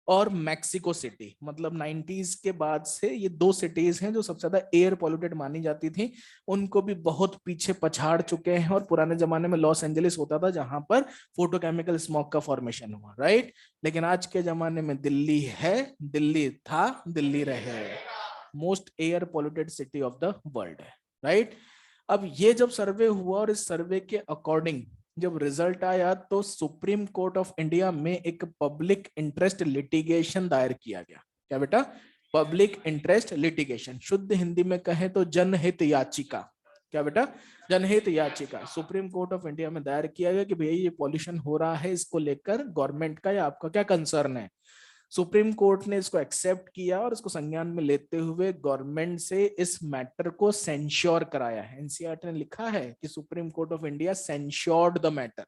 और मैक्सिको सिटी, मतलब 90s के बाद से ये दो सिटीज हैं जो सबसे ज्यादा एयर पॉल्यूटेड मानी जाती थी, उनको भी बहुत पीछे पछाड़ चुके हैं। और पुराने जमाने में लॉस एंजलिस होता था जहां पर फोटोकेमिकल स्मोक का फॉर्मेशन हुआ, राइट। लेकिन आज के जमाने में दिल्ली है, दिल्ली था, दिल्ली रहे, most air polluted city of the world है, राइट। अब ये जब सर्वे हुआ और इस सर्वे के अकॉर्डिंग जब रिजल्ट आया तो सुप्रीम कोर्ट ऑफ इंडिया में एक पब्लिक इंटरेस्ट लिटिगेशन दायर किया गया। क्या बेटा? पब्लिक इंटरेस्ट लिटिगेशन, शुद्ध हिंदी में कहें तो जनहित याचिका। क्या बेटा? जनहित याचिका सुप्रीम कोर्ट ऑफ इंडिया में दायर किया गया कि भैया ये पॉल्यूशन हो रहा है, इसको लेकर गवर्नमेंट का या आपका क्या कंसर्न है। सुप्रीम कोर्ट ने इसको एक्सेप्ट किया और इसको संज्ञान में लेते हुए गवर्नमेंट से इस मैटर को सेंश्योर कराया है। एनसीईआरटी ने लिखा है कि supreme court of India censured the matter.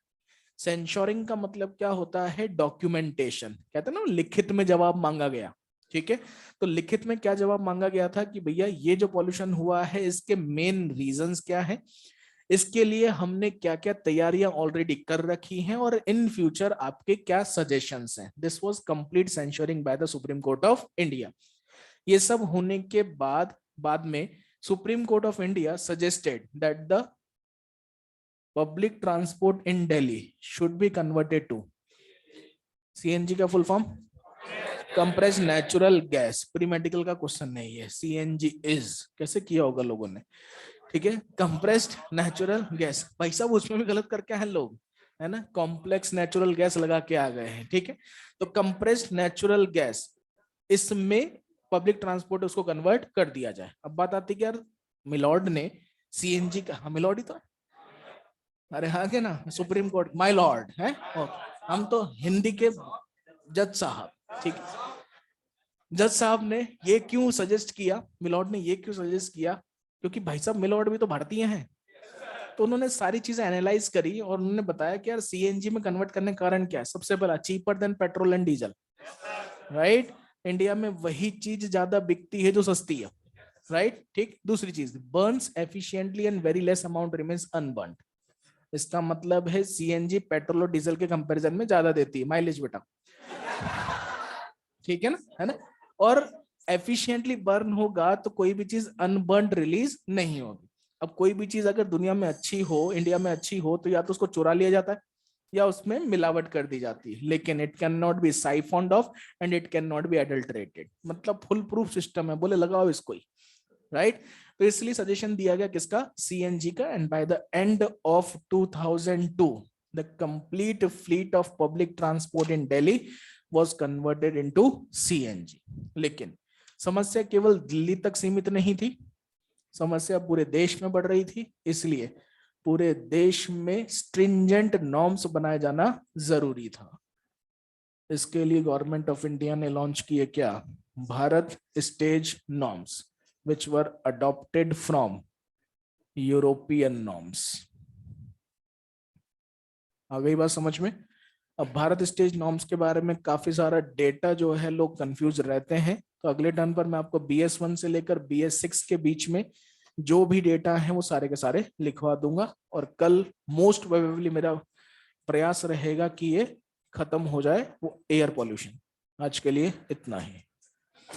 Censuring का मतलब क्या होता है? डॉक्यूमेंटेशन, कहते हैं ना लिखित में जवाब मांगा गया, ठीक है। तो लिखित में क्या जवाब मांगा गया था कि भैया ये जो पॉल्यूशन हुआ है इसके मेन रीजंस क्या है, इसके लिए हमने क्या क्या तैयारियां ऑलरेडी कर रखी हैं और इन फ्यूचर आपके क्या सजेशंस हैं। This was complete censuring by the supreme court of India. ये सब होने के बाद में supreme court of India suggested that the public transport in Delhi should be converted to CNG का full form compressed natural gas. Pre medical का क्वेश्चन नहीं है, सीएनजी इज कैसे किया होगा लोगों ने, ठीक है। कंप्रेस्ड नेचुरल गैस, भाई साहब उसमें भी गलत करके हैं लोग, है ना, कॉम्प्लेक्स नेचुरल गैस लगा के आ गए हैं, ठीक है। तो कंप्रेस्ड नेचुरल गैस, इसमें पब्लिक ट्रांसपोर्ट उसको कन्वर्ट कर दिया जाए। अब बात आती कि यार मिलॉर्ड ने सीएनजी का, हाँ मिलॉर्ड ही तो है, अरे हाँ के ना, सुप्रीम कोर्ट माय लॉर्ड है, हम तो हिंदी के जज साहब, ठीक है। जज साहब ने ये क्यों सजेस्ट किया, मिलॉर्ड ने ये क्यों सजेस्ट किया, क्योंकि भाई साहब मिलॉर्ड भी तो भारतीय हैं। तो उन्होंने सारी चीजें एनालाइज करी और उन्होंने बताया कि यार सीएनजी में कन्वर्ट करने का कारण क्या है। सबसे पहला, cheaper than petrol and diesel, right. India में वही चीज ज्यादा बिकती है जो सस्ती है, राइट, ठीक। दूसरी चीज, Burns efficiently and very less amount remains unburned. इसका मतलब है सीएनजी पेट्रोल और डीजल के कंपैरिजन में ज्यादा देती है माइलेज बेटा, ठीक है ना। और एफिशिएंटली बर्न होगा तो कोई भी चीज अनबर्न्ड रिलीज नहीं होगी। अब कोई भी चीज अगर दुनिया में अच्छी हो, इंडिया में अच्छी हो, तो या तो उसको चुरा लिया जाता है या उसमें मिलावट कर दी जाती है, लेकिन it can not be siphoned off and it can not be adulterated. मतलब फुल प्रूफ सिस्टम है, बोले लगाओ इसको ही, राइट। तो इसलिए सजेशन दिया गया किसका? सीएनजी का। And by the end of 2002 the complete fleet of public transport in Delhi was converted into CNG। लेकिन समस्या केवल दिल्ली तक सीमित नहीं थी, समस्या पूरे देश में बढ़ रही थी। इसलिए पूरे देश में स्ट्रिंजेंट नॉर्म्स बनाए जाना जरूरी था। इसके लिए गवर्नमेंट ऑफ इंडिया ने लॉन्च किए क्या? Bharat stage norms which were adopted from European norms. आ गई बात समझ में? अब भारत स्टेज नॉर्म्स के बारे में काफी सारा डेटा जो है लोग कंफ्यूज रहते हैं, तो अगले टर्न पर मैं आपको BS1 से लेकर BS6 के बीच में जो भी डेटा है वो सारे के सारे लिखवा दूंगा। और कल मोस्ट प्रोबेबली मेरा प्रयास रहेगा कि ये खत्म हो जाए वो एयर पॉल्यूशन। आज के लिए इतना ही।